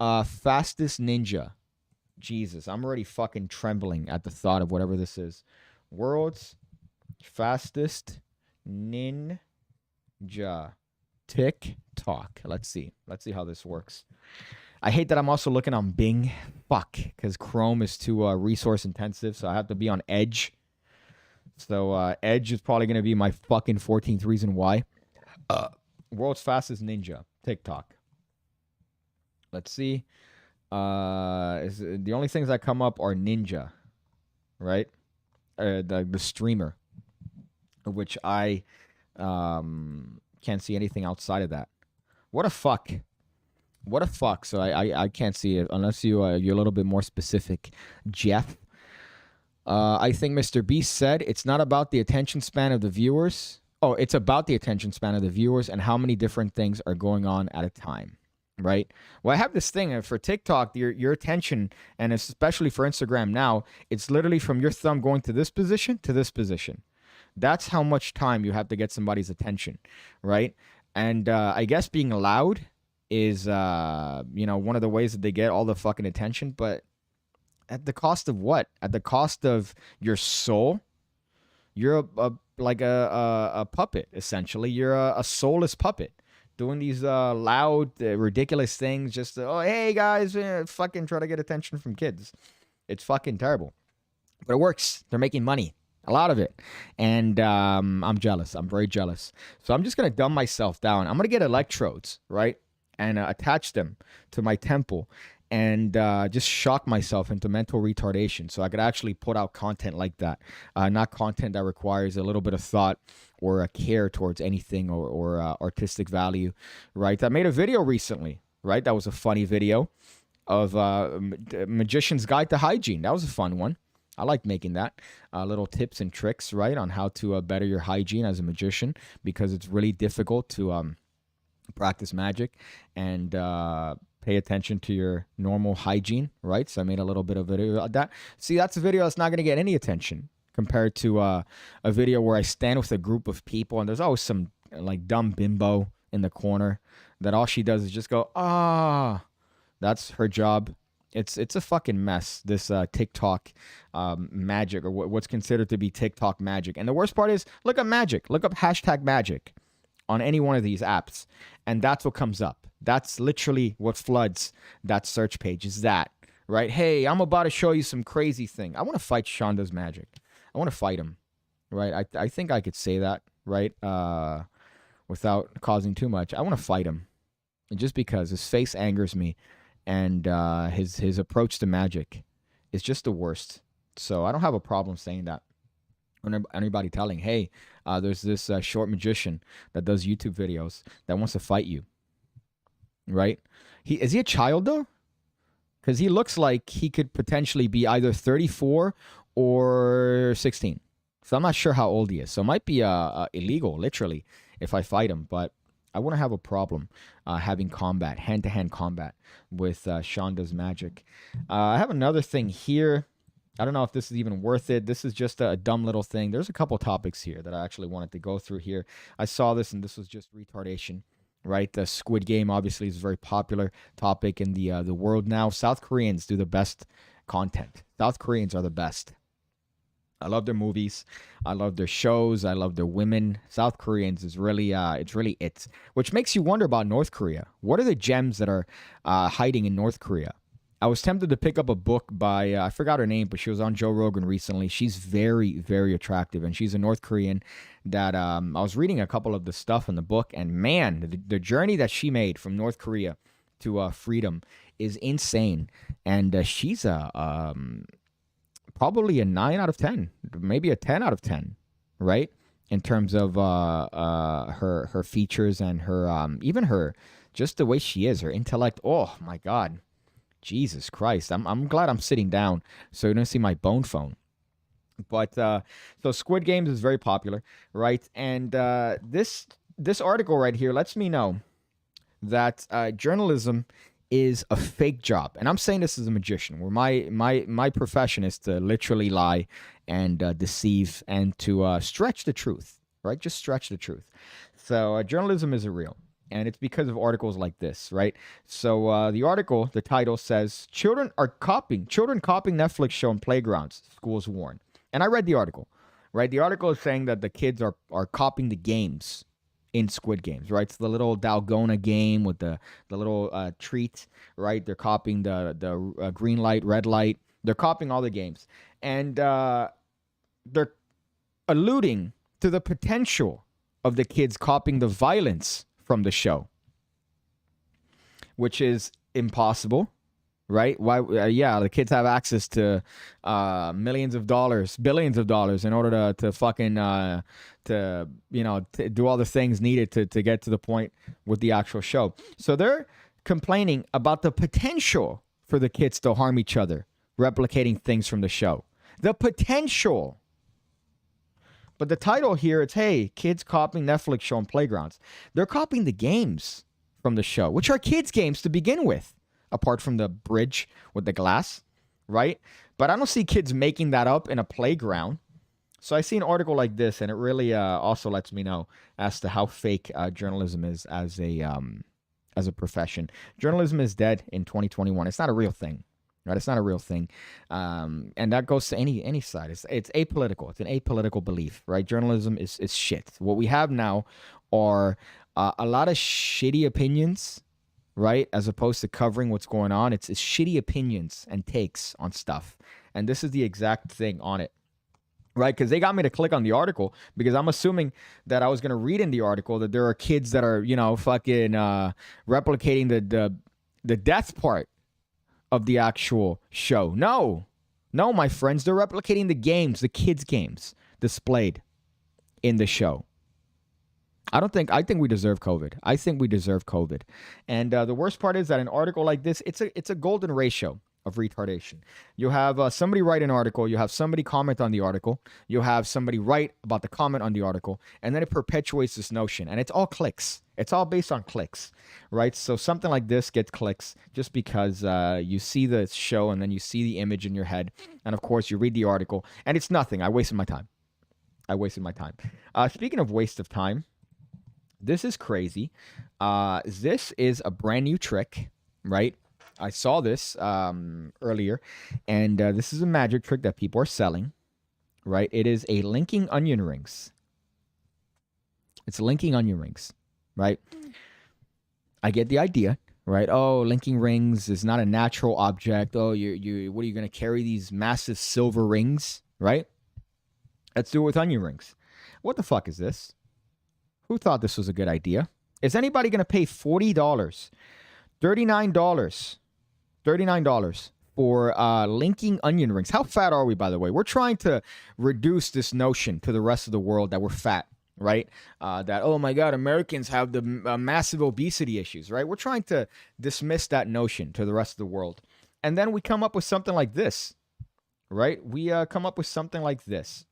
Fastest Ninja. Jesus, I'm already fucking trembling at the thought of whatever this is. World's Fastest Ninja TikTok. Let's see how this works. I hate that I'm also looking on Bing. Fuck, because Chrome is too resource intensive, so I have to be on Edge. So Edge is probably going to be my fucking 14th reason why. World's Fastest Ninja TikTok. Let's see. The only things that come up are Ninja, right? The streamer, which I can't see anything outside of that. What a fuck. What a fuck. So I can't see it unless you're a little bit more specific, Jeff. I think Mr. Beast said it's not about the attention span of the viewers. Oh, it's about the attention span of the viewers and how many different things are going on at a time, right? Well, I have this thing for TikTok, your attention, and especially for Instagram now, it's literally from your thumb going to this position to this position. That's how much time you have to get somebody's attention, right? And I guess being loud is one of the ways that they get all the fucking attention, but at the cost of what? At the cost of your soul? You're a puppet, essentially. You're a soulless puppet doing these loud, ridiculous things just to, "Oh, hey guys," fucking try to get attention from kids. It's fucking terrible, but it works. They're making money, a lot of it, and I'm jealous. I'm very jealous. So I'm just gonna dumb myself down. I'm gonna get electrodes, right? And attach them to my temple and just shock myself into mental retardation so I could actually put out content like that. Not content that requires a little bit of thought or a care towards anything or artistic value, right? I made a video recently, right? That was a funny video of Magician's Guide to Hygiene. That was a fun one. I like making that. Little tips and tricks, right, on how to better your hygiene as a magician, because it's really difficult to practice magic and pay attention to your normal hygiene, right? So I made a little bit of video about that. See, that's a video that's not going to get any attention compared to a video where I stand with a group of people and there's always some like dumb bimbo in the corner that all she does is just go, ah. That's her job. It's a fucking mess, this TikTok magic, or what's considered to be TikTok magic. And the worst part is, look up magic. Look up hashtag magic on any one of these apps. And that's what comes up. That's literally what floods that search page, is that, right? Hey, I'm about to show you some crazy thing. I want to fight Shonda's magic. I want to fight him, right? I think I could say that, right? Without causing too much. I want to fight him. And just because his face angers me. And his approach to magic is just the worst. So I don't have a problem saying that. When anybody telling, hey, there's this short magician that does YouTube videos that wants to fight you, right? Is he a child though? Because he looks like he could potentially be either 34 or 16. So I'm not sure how old he is. So it might be illegal, literally, if I fight him. But I wouldn't have a problem having combat, hand-to-hand combat with Shonda's magic. I have another thing here. I don't know if this is even worth it. This is just a dumb little thing. There's a couple topics here that I actually wanted to go through here. I saw this, and this was just retardation, right? The Squid Game, obviously, is a very popular topic in the world now. South Koreans do the best content. South Koreans are the best. I love their movies. I love their shows. I love their women. South Koreans is really, it's really it. Which makes you wonder about North Korea. What are the gems that are hiding in North Korea? I was tempted to pick up a book by, I forgot her name, but she was on Joe Rogan recently. She's very, very attractive, and she's a North Korean that I was reading a couple of the stuff in the book, and man, the journey that she made from North Korea to freedom is insane. And she's probably a 9 out of 10, maybe a 10 out of 10, right? In terms of her features and her even her, just the way she is, her intellect. Oh my God, Jesus Christ! I'm glad I'm sitting down so you don't see my bone phone. But so Squid Games is very popular, right? And this article right here lets me know that journalism is a fake job. And I'm saying this as a magician, where my profession is to literally lie and deceive and to stretch the truth, right? Just stretch the truth. So journalism isn't real. And it's because of articles like this, right? So the article, the title says, children copying Netflix show in playgrounds, schools warn. And I read the article, right? The article is saying that the kids are copying the games in Squid Games, right? It's the little Dalgona game with the little treat, right? They're copying the green light, red light. They're copying all the games. And they're alluding to the potential of the kids copying the violence from the show, which is impossible, right? Why? The kids have access to millions of dollars, billions of dollars in order to fucking to do all the things needed to get to the point with the actual show. So they're complaining about the potential for the kids to harm each other, replicating things from the show. The potential. But the title here, it's, hey, kids copying Netflix show on playgrounds. They're copying the games from the show, which are kids' games to begin with, apart from the bridge with the glass, right? But I don't see kids making that up in a playground. So I see an article like this, and it really also lets me know as to how fake journalism is as a profession. Journalism is dead in 2021. It's not a real thing. Right, it's not a real thing, and that goes to any side. It's apolitical. It's an apolitical belief, right? Journalism is shit. What we have now are a lot of shitty opinions, right? As opposed to covering what's going on, it's shitty opinions and takes on stuff, and this is the exact thing on it, right? Because they got me to click on the article because I'm assuming that I was gonna read in the article that there are kids that are fucking replicating the death part of the actual show. No, my friends, they're replicating the games, the kids' games displayed in the show. I think we deserve COVID. I think we deserve COVID. And the worst part is that an article like this, it's a golden ratio of retardation. You have somebody write an article, you have somebody comment on the article, you have somebody write about the comment on the article, and then it perpetuates this notion. And it's all clicks. It's all based on clicks, right? So something like this gets clicks just because you see the show and then you see the image in your head. And of course, you read the article, and it's nothing. I wasted my time. Speaking of waste of time, this is crazy. This is a brand new trick, right? I saw this earlier, and this is a magic trick that people are selling, right? It is a linking onion rings. It's linking onion rings, right? I get the idea, right? Oh, linking rings is not a natural object. Oh, you what are you going to carry these massive silver rings, right? Let's do it with onion rings. What the fuck is this? Who thought this was a good idea? Is anybody going to pay $40, $39 for linking onion rings? How fat are we, by the way? We're trying to reduce this notion to the rest of the world that we're fat, right? That, oh my God, Americans have the massive obesity issues, right? We're trying to dismiss that notion to the rest of the world. And then we come up with something like this, right? We come up with something like this.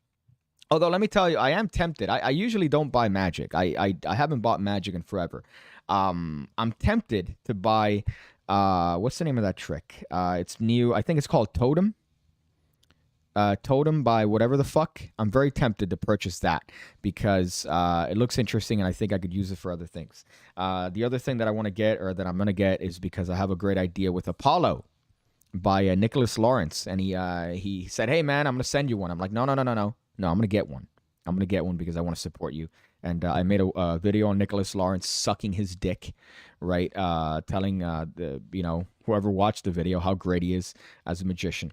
Although, let me tell you, I am tempted. I usually don't buy magic. I haven't bought magic in forever. I'm tempted to buy, what's the name of that trick? It's new. I think it's called Totem. Totem by whatever the fuck. I'm very tempted to purchase that because it looks interesting and I think I could use it for other things. The other thing that I want to get, or that I'm going to get, is because I have a great idea with Apollo by Nicholas Lawrence. And he said, hey, man, I'm going to send you one. I'm like, no. No, I'm going to get one. I'm going to get one because I want to support you. And I made a video on Nicholas Lawrence sucking his dick, right? Telling, whoever watched the video how great he is as a magician.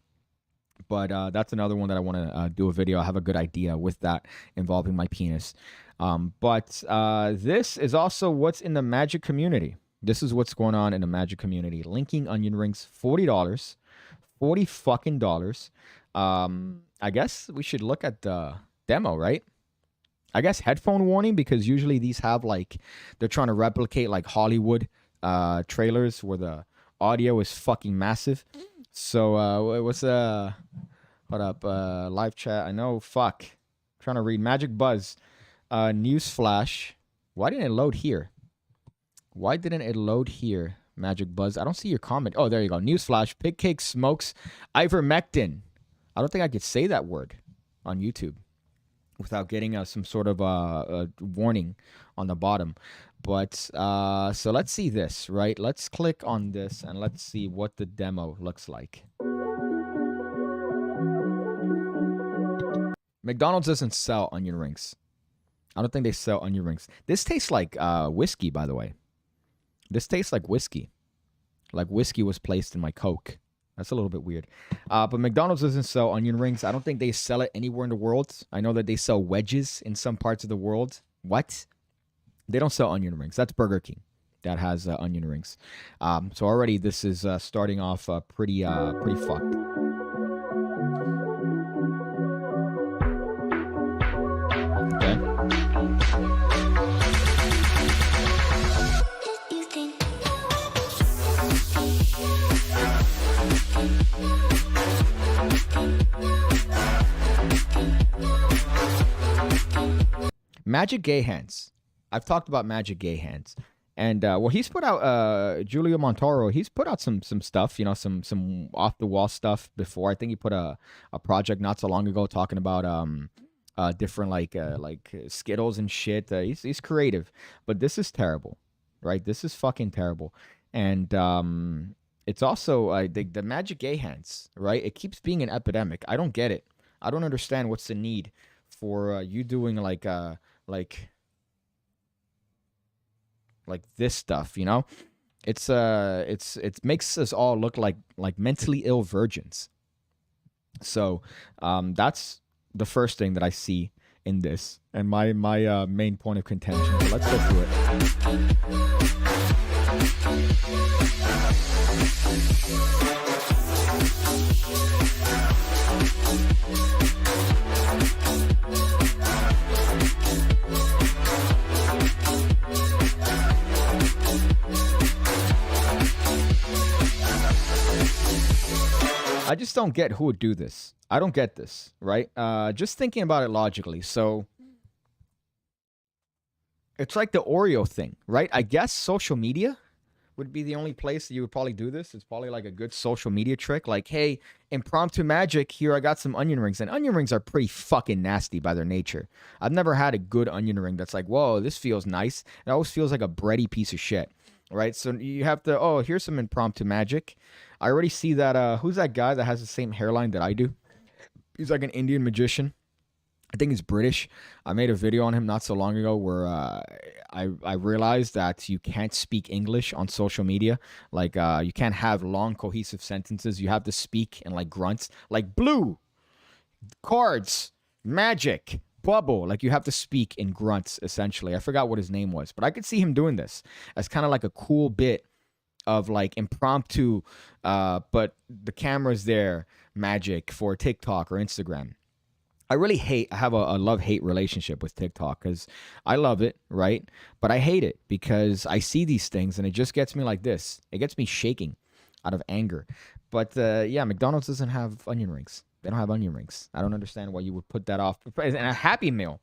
But that's another one that I want to do a video. I have a good idea with that involving my penis. But this is also what's in the magic community. This is what's going on in the magic community. Linking onion rings, $40. $40 fucking dollars. I guess we should look at the demo, right? I guess headphone warning, because usually these have they're trying to replicate Hollywood trailers where the audio is fucking massive. So what's hold up, live chat. I know, fuck. I'm trying to read Magic Buzz. News flash. Why didn't it load here? Magic Buzz. I don't see your comment. Oh, there you go. Newsflash. Pigcake smokes ivermectin. I don't think I could say that word on YouTube without getting some sort of a warning on the bottom. But so let's see this, right? Let's click on this and let's see what the demo looks like. McDonald's doesn't sell onion rings. I don't think they sell onion rings. This tastes like whiskey, by the way. This tastes like whiskey. Like whiskey was placed in my Coke. That's a little bit weird. But McDonald's doesn't sell onion rings. I don't think they sell it anywhere in the world. I know that they sell wedges in some parts of the world. What? They don't sell onion rings. That's Burger King that has onion rings. So already this is starting off pretty fucked. Okay. Magic Gay Hands. I've talked about Magic Gay Hands. And, well, he's put out, Julio Montoro, he's put out some stuff, some off-the-wall stuff before. I think he put a project not so long ago talking about different, like Skittles and shit. He's creative. But this is terrible, right? This is fucking terrible. And it's also the Magic Gay Hands, right? It keeps being an epidemic. I don't get it. I don't understand what's the need for you doing like this stuff, it makes us all look like mentally ill virgins. So that's the first thing that I see in this, and my main point of contention. So let's go through it. I just don't get who would do this. I don't get this, right? Just thinking about it logically. So it's like the Oreo thing, right? I guess social media would be the only place that you would probably do this. It's probably like a good social media trick. Like, hey, impromptu magic, here I got some onion rings. And onion rings are pretty fucking nasty by their nature. I've never had a good onion ring that's like, whoa, this feels nice. It always feels like a bready piece of shit, right? So you have to, oh, here's some impromptu magic. I already see that, who's that guy that has the same hairline that I do? He's like an Indian magician. I think he's British. I made a video on him not so long ago where I realized that you can't speak English on social media. Like, you can't have long, cohesive sentences. You have to speak in, like, grunts. Like, blue, cards, magic, bubble. Like, you have to speak in grunts, essentially. I forgot what his name was. But I could see him doing this as kind of like a cool bit of, like, impromptu, but the camera's there, magic for TikTok or Instagram. I really have a love-hate relationship with TikTok because I love it, right? But I hate it because I see these things and it just gets me like this. It gets me shaking out of anger. But yeah, McDonald's doesn't have onion rings. They don't have onion rings. I don't understand why you would put that off. In a Happy Meal,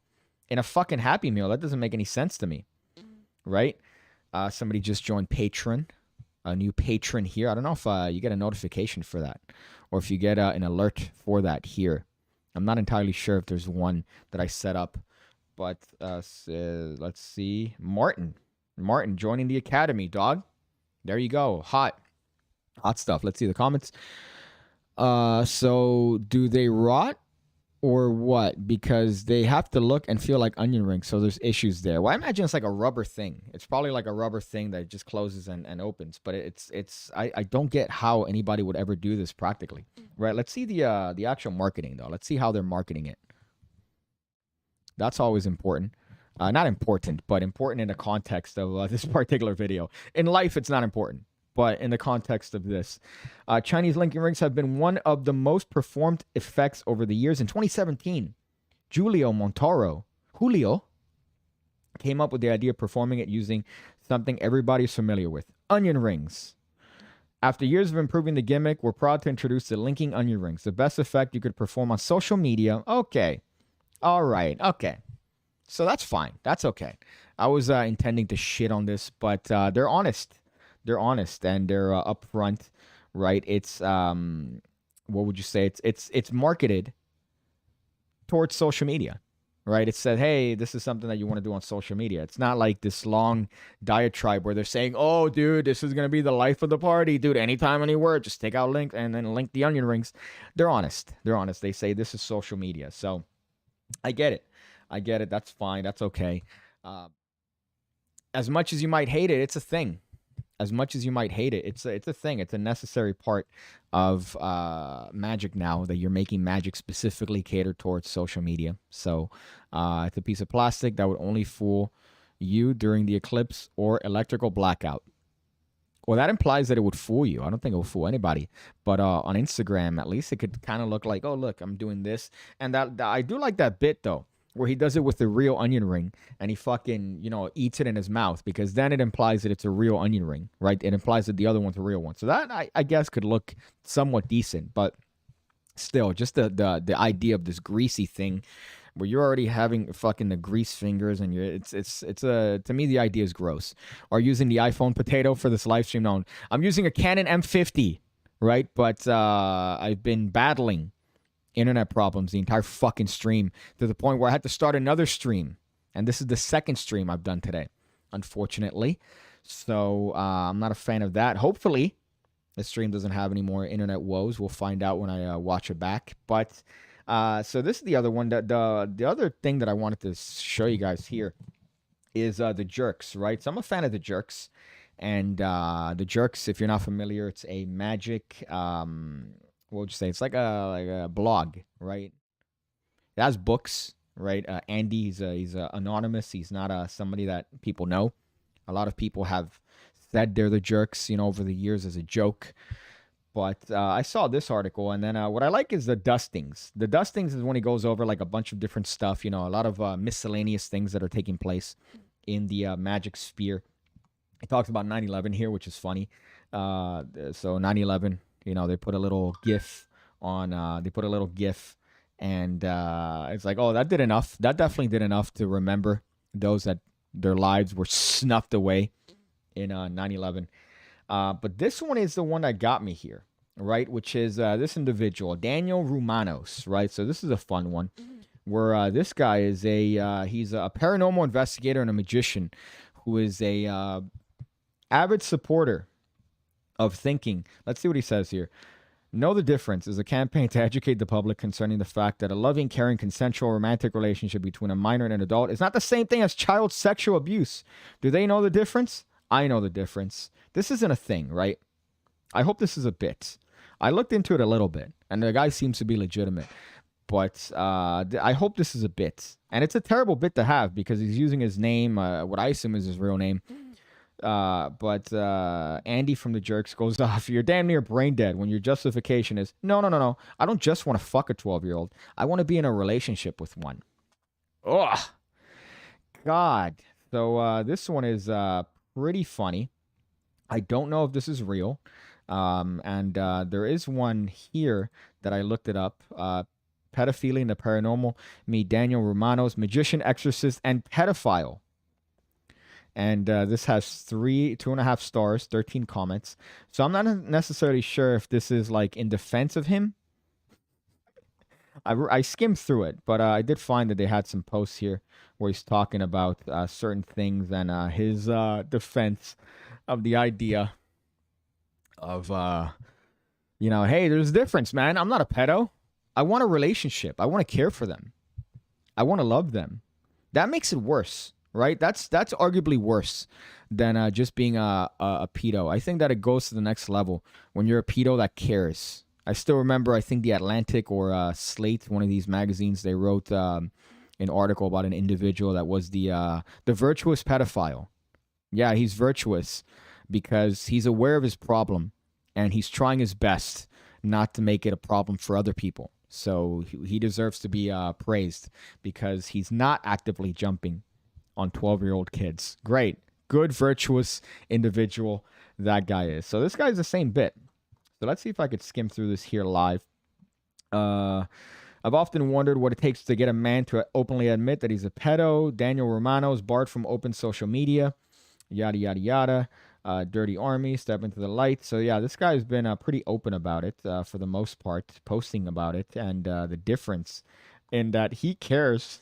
in a fucking Happy Meal, that doesn't make any sense to me, right? Somebody just joined Patreon, a new patron here. I don't know if you get a notification for that or if you get an alert for that here. I'm not entirely sure if there's one that I set up, but let's see. Martin joining the academy, dog. There you go. Hot stuff. Let's see the comments. So do they rot or what? Because they have to look and feel like onion rings, so there's issues there. Well, I imagine it's like a rubber thing. It's probably like a rubber thing that just closes and opens. But I don't get how anybody would ever do this practically. Right, let's see the actual marketing, though. Let's see how they're marketing it. That's always important. Not important, but important in the context of this particular video. In life, it's not important, but in the context of this. Chinese linking rings have been one of the most performed effects over the years. In 2017, Julio came up with the idea of performing it using something everybody's familiar with, onion rings. After years of improving the gimmick, we're proud to introduce the linking onion rings, the best effect you could perform on social media. Okay. All right. Okay. So that's fine. That's okay. I was intending to shit on this, but they're honest. They're honest and they're upfront, right? It's what would you say? It's marketed towards social media. Right? It said, hey, this is something that you want to do on social media. It's not like this long diatribe where they're saying, oh, dude, this is going to be the life of the party. Dude, anytime, anywhere, just take out link and then link the onion rings. They're honest. They're honest. They say this is social media. So I get it. That's fine. That's okay. As much as you might hate it, it's a thing. As much as you might hate it, it's a thing. It's a necessary part of magic now that you're making magic specifically catered towards social media. So it's a piece of plastic that would only fool you during the eclipse or electrical blackout. Well, that implies that it would fool you. I don't think it will fool anybody. But on Instagram, at least, it could kind of look like, oh, look, I'm doing this. And that I do like that bit, though, where he does it with the real onion ring and he fucking, eats it in his mouth because then it implies that it's a real onion ring, right? It implies that the other one's a real one. So that, I guess, could look somewhat decent. But still, just the idea of this greasy thing where you're already having fucking the grease fingers and to me, the idea is gross. Or using the iPhone potato for this live stream. No, I'm using a Canon M50, right? But I've been battling internet problems the entire fucking stream to the point where I had to start another stream. And this is the second stream I've done today, unfortunately. So I'm not a fan of that. Hopefully, the stream doesn't have any more internet woes. We'll find out when I watch it back. But so this is the other one. The other thing that I wanted to show you guys here is the jerks, right? So I'm a fan of the jerks. And the jerks, if you're not familiar, it's a magic... what would you say? It's like a blog, right? It has books, right? Andy, he's anonymous. He's not somebody that people know. A lot of people have said they're the jerks, over the years as a joke. But I saw this article, and then what I like is the dustings. The dustings is when he goes over like a bunch of different stuff, a lot of miscellaneous things that are taking place in the magic sphere. He talks about 9/11 here, which is funny. So 9/11, they put a little GIF on. They put a little GIF, and it's like, oh, that did enough. That definitely did enough to remember those that their lives were snuffed away in 9/11. But this one is the one that got me here, right? Which is this individual, Daniel Rumanos, right? So this is a fun one, where this guy is he's a paranormal investigator and a magician, who is a avid supporter of thinking. Let's see what he says here. Know the Difference is a campaign to educate the public concerning the fact that a loving, caring, consensual, romantic relationship between a minor and an adult is not the same thing as child sexual abuse. Do they know the difference? I know the difference. This isn't a thing, right? I hope this is a bit. I looked into it a little bit, and the guy seems to be legitimate. But I hope this is a bit. And it's a terrible bit to have because he's using his name, what I assume is his real name. But Andy from the Jerks goes off. You're damn near brain dead when your justification is, no. I don't just want to fuck a 12-year-old. I want to be in a relationship with one. Ugh. God. So this one is pretty funny. I don't know if this is real. And there is one here that I looked it up. Pedophilia and the Paranormal. Meet Daniel Romanos, magician, exorcist, and pedophile. And this has 2.5 stars, 13 comments. So I'm not necessarily sure if this is like in defense of him. I skimmed through it, but I did find that they had some posts here where he's talking about certain things and his defense of the idea of, hey, there's a difference, man. I'm not a pedo. I want a relationship. I want to care for them. I want to love them. That makes it worse. Right, that's arguably worse than just being a pedo. I think that it goes to the next level when you're a pedo that cares. I still remember, I think The Atlantic or Slate, one of these magazines, they wrote an article about an individual that was the virtuous pedophile. Yeah, he's virtuous because he's aware of his problem and he's trying his best not to make it a problem for other people. So he deserves to be praised because he's not actively jumping on 12-year-old kids. Great. Good, virtuous individual that guy is. So this guy's the same bit. So let's see if I could skim through this here live. I've often wondered what it takes to get a man to openly admit that he's a pedo. Daniel Romanos, barred from open social media. Yada, yada, yada. Dirty Army, step into the light. So yeah, this guy's been pretty open about it for the most part, posting about it. And the difference in that he cares,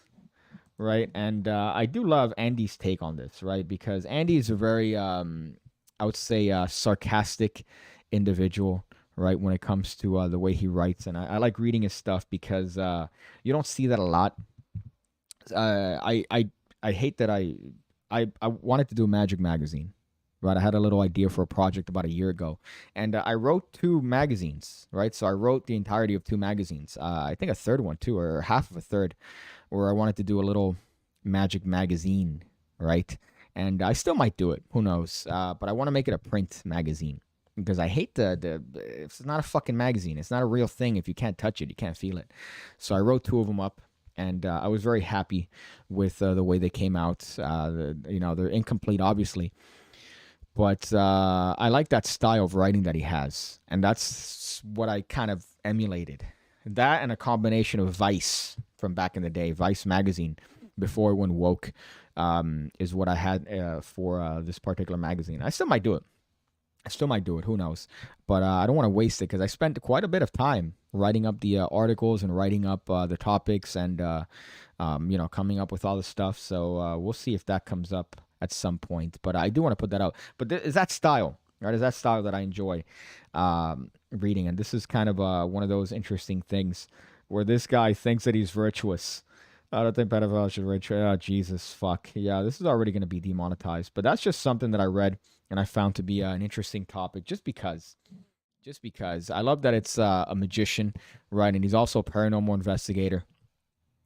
right? And I do love Andy's take on this, right? Because Andy is a very, I would say, sarcastic individual, right? When it comes to the way he writes. And I like reading his stuff because you don't see that a lot. I hate that I wanted to do a magic magazine, right? I had a little idea for a project about a year ago. And I wrote 2 magazines, right? So I wrote the entirety of 2 magazines. I think a third one too, or half of a third, where I wanted to do a little magic magazine, right? And I still might do it. Who knows? But I want to make it a print magazine because I hate it's not a fucking magazine. It's not a real thing. If you can't touch it, you can't feel it. So I wrote 2 of them up, and I was very happy with the way they came out. They're incomplete, obviously. But I like that style of writing that he has. And that's what I kind of emulated. That and a combination of Vice from back in the day, Vice magazine, before it went woke, is what I had for this particular magazine. I still might do it. Who knows? But I don't want to waste it because I spent quite a bit of time writing up the articles and writing up the topics and, coming up with all the stuff. So we'll see if that comes up at some point. But I do want to put that out. But is that style, right? Is that style that I enjoy reading? And this is kind of one of those interesting things where this guy thinks that he's virtuous. I don't think pedophiles should virtuous. Oh, Jesus, fuck. Yeah, this is already going to be demonetized. But that's just something that I read and I found to be an interesting topic just because. I love that it's a magician, right? And he's also a paranormal investigator.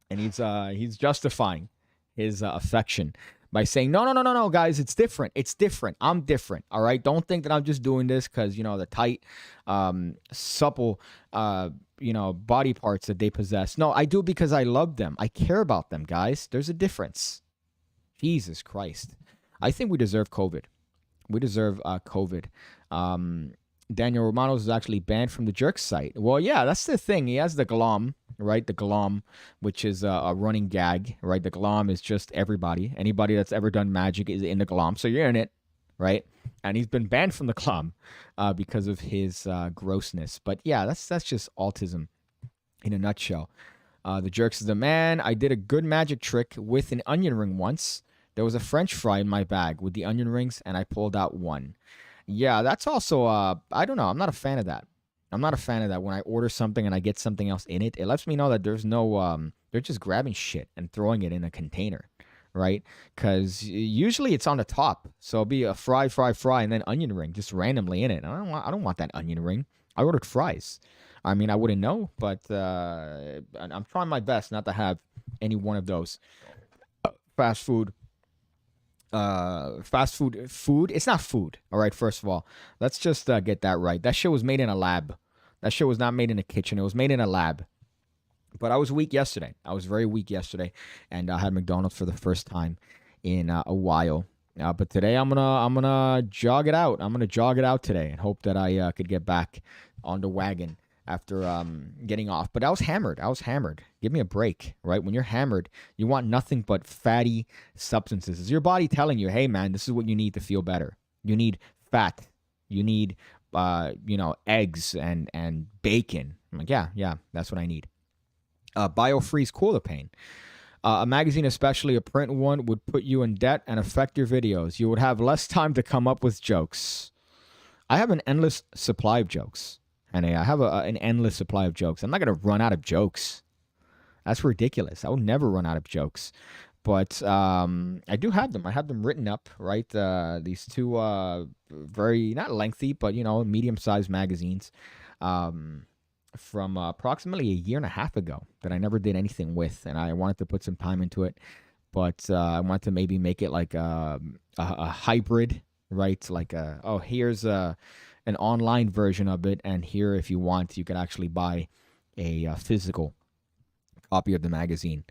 And he's justifying his affection by saying, no, guys, it's different. It's different. I'm different. All right. Don't think that I'm just doing this because, the tight, supple, body parts that they possess. No, I do it because I love them. I care about them, guys. There's a difference. Jesus Christ. I think we deserve COVID. We deserve COVID. Daniel Romanos is actually banned from the Jerk site. Well, yeah, that's the thing. He has the glom, right? The glom, which is a running gag, right? The glom is just everybody. Anybody that's ever done magic is in the glom. So you're in it, right? And he's been banned from the glom because of his grossness. But yeah, that's just autism in a nutshell. The Jerks is the man. I did a good magic trick with an onion ring once. There was a French fry in my bag with the onion rings, and I pulled out one. Yeah, that's also, I don't know. I'm not a fan of that. I'm not a fan of that. When I order something and I get something else in it, it lets me know that there's no, they're just grabbing shit and throwing it in a container, right? Because usually it's on the top. So it'll be a fry, and then onion ring just randomly in it. I don't want that onion ring. I ordered fries. I mean, I wouldn't know, but I'm trying my best not to have any one of those fast food. Food. It's not food. All right. First of all, let's just get that right. That shit was made in a lab. That shit was not made in a kitchen. It was made in a lab. But I was weak yesterday. I was very weak yesterday, and I had McDonald's for the first time in a while. But today I'm gonna jog it out. I'm gonna jog it out today and hope that I could get back on the wagon after getting off. But I was hammered. Give me a break, right? When you're hammered, you want nothing but fatty substances. Is your body telling you, hey, man, this is what you need to feel better? You need fat. You need, eggs and bacon. I'm like, yeah, that's what I need. BioFreeze Cooler Pain. A magazine, especially a print one, would put you in debt and affect your videos. You would have less time to come up with jokes. I have an endless supply of jokes. And I have an endless supply of jokes. I'm not going to run out of jokes. That's ridiculous. I will never run out of jokes. But I do have them. I have them written up, right? These two very, not lengthy, but, medium-sized magazines from approximately a year and a half ago that I never did anything with. And I wanted to put some time into it. But I wanted to maybe make it like a hybrid, right? Like, here's an online version of it, and here, if you want, you can actually buy a physical copy of the magazine,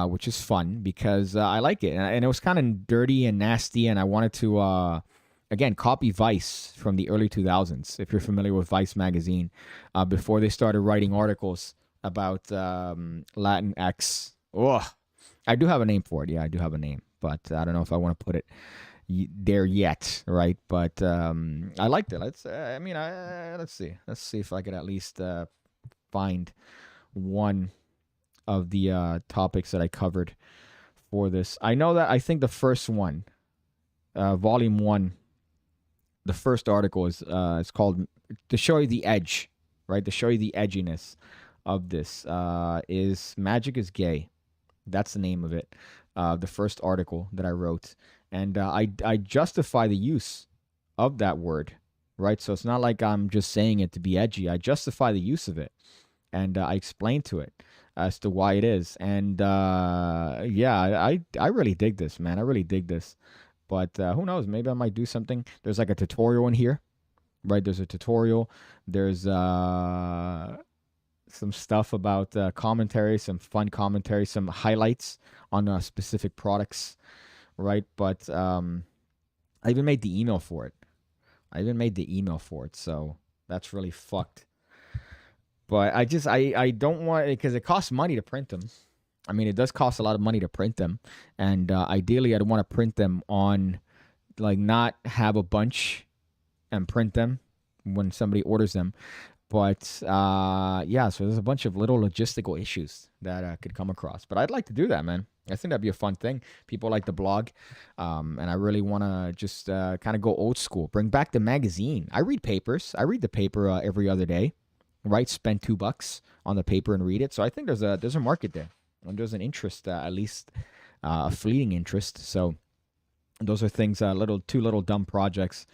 which is fun because I like it, and it was kind of dirty and nasty, and I wanted to, again, copy Vice from the early 2000s, if you're familiar with Vice magazine, before they started writing articles about Latin X. Oh, I do have a name for it. Yeah, I do have a name, but I don't know if I want to put it there yet, right? But I liked it. Let's see if I could at least find one of the topics that I covered for this. I know that I think the first one, volume 1, the first article is it's called to show you the edge, right? To show you the edginess of this is Magic is Gay. That's the name of it. The first article that I wrote. And I justify the use of that word, right? So it's not like I'm just saying it to be edgy. I justify the use of it. And I explain to it as to why it is. And I really dig this, man. I really dig this. But who knows? Maybe I might do something. There's like a tutorial in here, right? There's a tutorial. There's some stuff about commentary, some fun commentary, some highlights on specific products. Right, but I even made the email for it. So that's really fucked. But I don't want it because it costs money to print them. I mean, it does cost a lot of money to print them, and ideally, I'd want to print them on, like, not have a bunch and print them when somebody orders them. But so there's a bunch of little logistical issues that could come across. But I'd like to do that, man. I think that'd be a fun thing. People like the blog, and I really want to just kind of go old school. Bring back the magazine. I read papers. I read the paper every other day, right? Spend $2 on the paper and read it. So I think there's a market there, and there's an interest, at least a fleeting interest. So those are things, two little dumb projects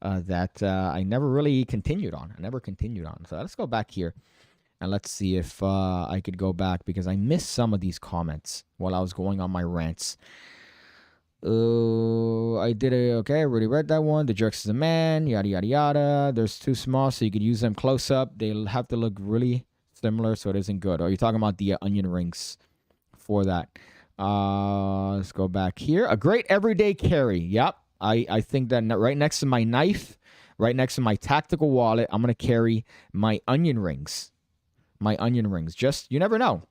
that I never really continued on. So let's go back here. And let's see if I could go back because I missed some of these comments while I was going on my rants. I did it. Okay, I already read that one. The jerks is a man. Yada yada yada. There's too small, so you could use them close up. They'll have to look really similar, so it isn't good. Or you're talking about the onion rings for that. Let's go back here. A great everyday carry. Yep. I think that right next to my knife, right next to my tactical wallet, I'm gonna carry my onion rings. My onion rings. Just you never know.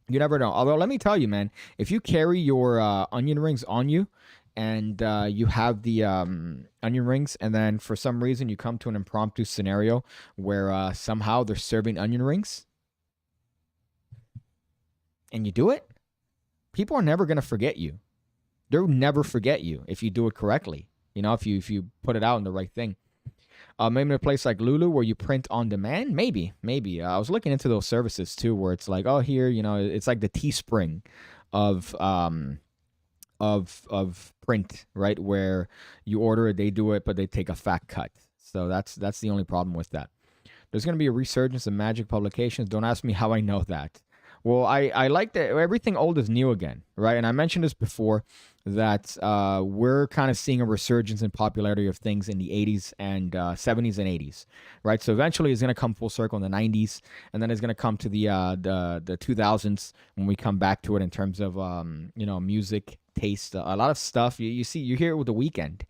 You never know. Although, let me tell you, man, if you carry your onion rings on you and you have the onion rings, and then for some reason you come to an impromptu scenario where somehow they're serving onion rings and you do it, people are never going to forget you. They'll never forget you if you do it correctly. You know, if you put it out in the right thing. Maybe in a place like Lulu where you print on demand. Maybe. I was looking into those services too, where it's like, oh, here, you know, it's like the Teespring of print, right? Where you order it, they do it, but they take a fat cut. So that's the only problem with that. There's going to be a resurgence of magic publications. Don't ask me how I know that. Well, I like that everything old is new again, right? And I mentioned this before that we're kind of seeing a resurgence in popularity of things in the 80s and 70s and 80s, right? So eventually it's going to come full circle in the 90s, and then it's going to come to the 2000s when we come back to it in terms of, music, taste, a lot of stuff. You hear it with The Weeknd.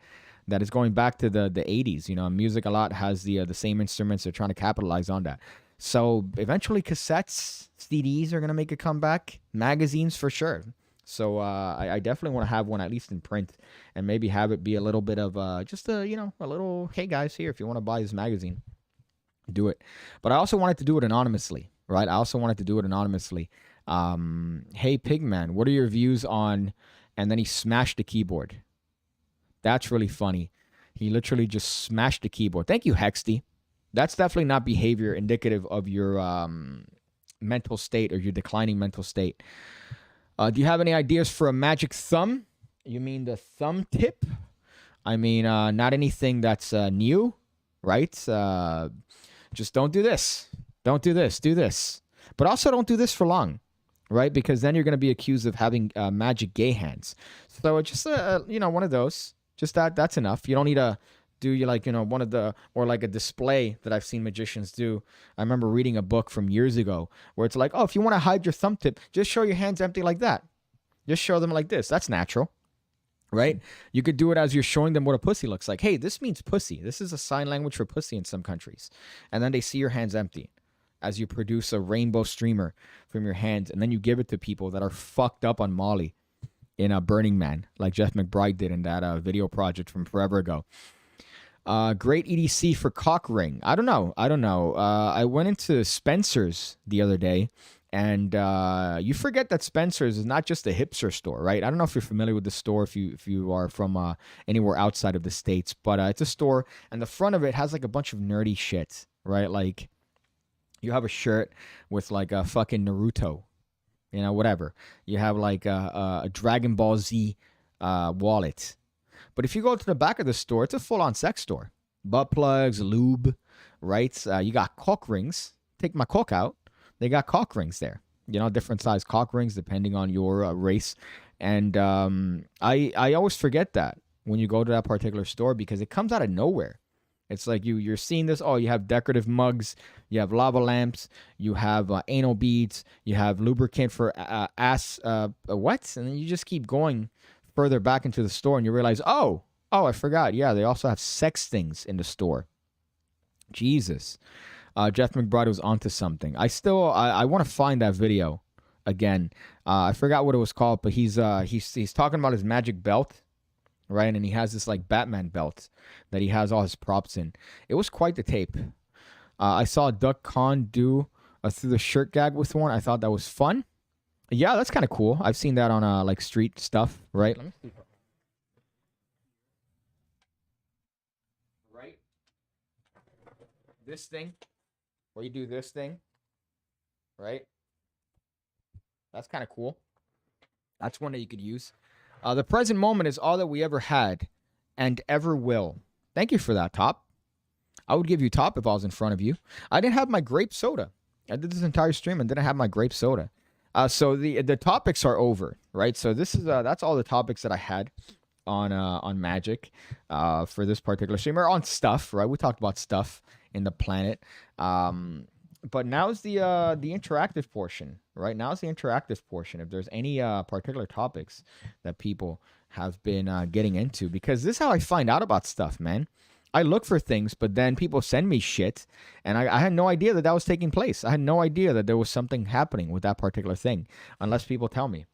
That is going back to the 80s. You know, music a lot has the same instruments. They're trying to capitalize on that. So eventually cassettes, CDs are going to make a comeback. Magazines for sure. So I definitely want to have one at least in print and maybe have it be a little bit of just a little, hey guys, here, if you want to buy this magazine, do it. But I also wanted to do it anonymously, right? Hey Pigman, what are your views on, and then he smashed the keyboard. That's really funny. He literally just smashed the keyboard. Thank you, Hexty. That's definitely not behavior indicative of your mental state or your declining mental state. Do you have any ideas for a magic thumb? You mean the thumb tip? I mean, not anything that's new, right? Just don't do this. Don't do this. Do this. But also don't do this for long, right? Because then you're going to be accused of having magic gay hands. So just, one of those. Just that's enough. You don't need to do one of the, or like a display that I've seen magicians do. I remember reading a book from years ago where it's like, oh, if you want to hide your thumb tip, just show your hands empty like that. Just show them like this. That's natural, right? You could do it as you're showing them what a pussy looks like. Hey, this means pussy. This is a sign language for pussy in some countries. And then they see your hands empty as you produce a rainbow streamer from your hands. And then you give it to people that are fucked up on Molly in a Burning Man, like Jeff McBride did in that video project from forever ago. Great EDC for cock ring. I don't know. I went into Spencer's the other day, and you forget that Spencer's is not just a hipster store, right? I don't know if you're familiar with the store, if you are from anywhere outside of the States, but it's a store, and the front of it has like a bunch of nerdy shit, right? Like you have a shirt with like a fucking Naruto, whatever. You have like a Dragon Ball Z wallet. But if you go to the back of the store, it's a full-on sex store. Butt plugs, lube, right? You got cock rings. Take my cock out. They got cock rings there. Different size cock rings depending on your race. And I always forget that when you go to that particular store because it comes out of nowhere. It's like you're seeing this. Oh, you have decorative mugs. You have lava lamps. You have anal beads. You have lubricant for ass. What? And then you just keep going further back into the store and you realize, oh, I forgot. Yeah, they also have sex things in the store. Jesus. Jeff McBride was onto something. I want to find that video again. I forgot what it was called, but he's talking about his magic belt, right? And he has this like Batman belt that he has all his props in. It was quite the tape. I saw Duck Khan do a through the shirt gag with one. I thought that was fun. Yeah, that's kind of cool. I've seen that on like street stuff, right? Let me see. Right? This thing, where you do this thing, right? That's kind of cool. That's one that you could use. The present moment is all that we ever had and ever will. Thank you for that, Top. I would give you Top if I was in front of you. I didn't have my grape soda. I did this entire stream and didn't have my grape soda. So the topics are over, right? So this is that's all the topics that I had on magic for this particular stream, or on stuff, right? We talked about stuff in the planet. But now's the interactive portion, right? Now's the interactive portion. If there's any particular topics that people have been getting into, because this is how I find out about stuff, man. I look for things, but then people send me shit, and I had no idea that that was taking place. I had no idea that there was something happening with that particular thing, unless people tell me,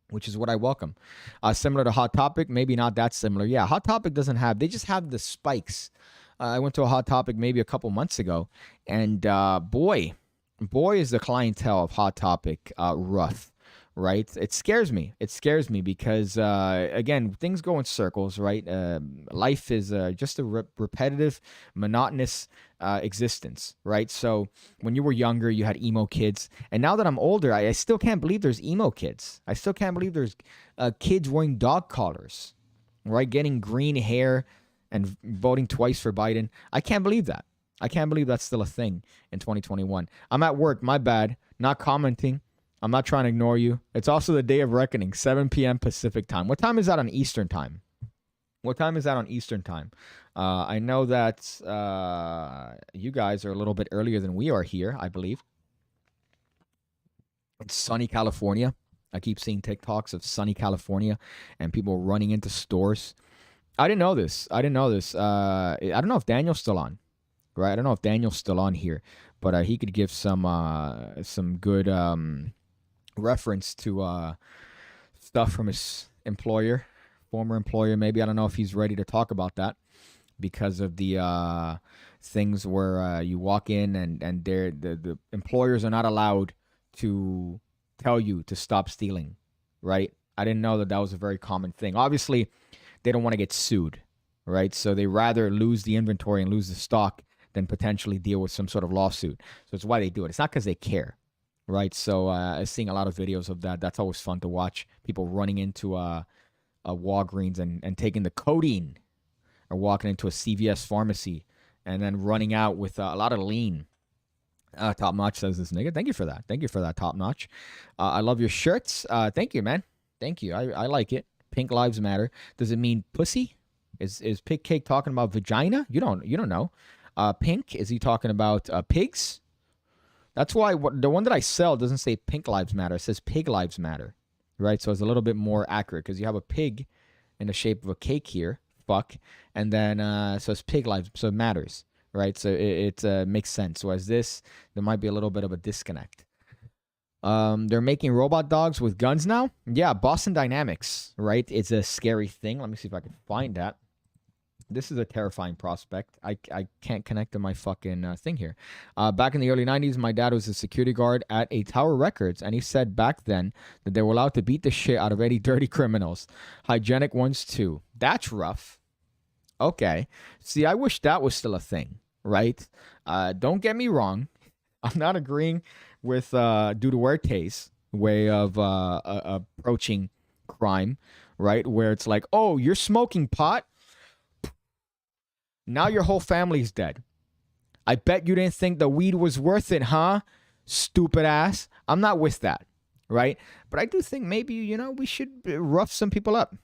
which is what I welcome. Similar to Hot Topic, maybe not that similar. Yeah, Hot Topic doesn't have, they just have the spikes. I went to a Hot Topic maybe a couple months ago, and boy is the clientele of Hot Topic rough, right? It scares me. It scares me because, again, things go in circles, right? Life is just a repetitive, monotonous existence, right? So when you were younger, you had emo kids. And now that I'm older, I still can't believe there's emo kids. I still can't believe there's kids wearing dog collars, right? Getting green hair and voting twice for Biden. I can't believe that. I can't believe that's still a thing in 2021. I'm at work. My bad. Not commenting. I'm not trying to ignore you. It's also the day of reckoning, 7 p.m. Pacific time. What time is that on Eastern time? What time is that on Eastern time? I know that you guys are a little bit earlier than we are here, I believe. It's sunny California. I keep seeing TikToks of sunny California and people running into stores. I didn't know this. I don't know if Daniel's still on, right? I don't know if Daniel's still on here, but he could give some good reference to stuff from his employer, former employer. Maybe I don't know if he's ready to talk about that because of the things where you walk in and the employers are not allowed to tell you to stop stealing, right? I didn't know that was a very common thing. Obviously, they don't want to get sued, right? So they rather lose the inventory and lose the stock than potentially deal with some sort of lawsuit. So it's why they do it. It's not because they care, right? So I'm seeing a lot of videos of that. That's always fun to watch. People running into a Walgreens and taking the codeine, or walking into a CVS pharmacy and then running out with a lot of lean. Top Notch says this nigga. Thank you for that. Thank you for that, Top Notch. I love your shirts. Thank you, man. Thank you. I like it. Pink Lives Matter. Does it mean pussy? Is Pigcake talking about vagina? You don't know. Pink, is he talking about pigs? That's why the one that I sell doesn't say Pink Lives Matter. It says Pig Lives Matter, right? So it's a little bit more accurate because you have a pig in the shape of a cake here, fuck, and then so it's Pig Lives, so it matters, right? So it makes sense. Whereas this, there might be a little bit of a disconnect. They're making robot dogs with guns now. Yeah, Boston Dynamics, right? It's a scary thing. Let me see if I can find that. This is a terrifying prospect. I can't connect to my fucking thing here. Back in the early 90s, my dad was a security guard at a Tower Records, and he said back then that they were allowed to beat the shit out of any dirty criminals. Hygienic ones, too. That's rough. Okay. See, I wish that was still a thing, right? Don't get me wrong. I'm not agreeing with Duterte's way of approaching crime, right? Where it's like, oh, you're smoking pot? Now your whole family's dead. I bet you didn't think the weed was worth it, huh? Stupid ass. I'm not with that, right? But I do think maybe, we should rough some people up.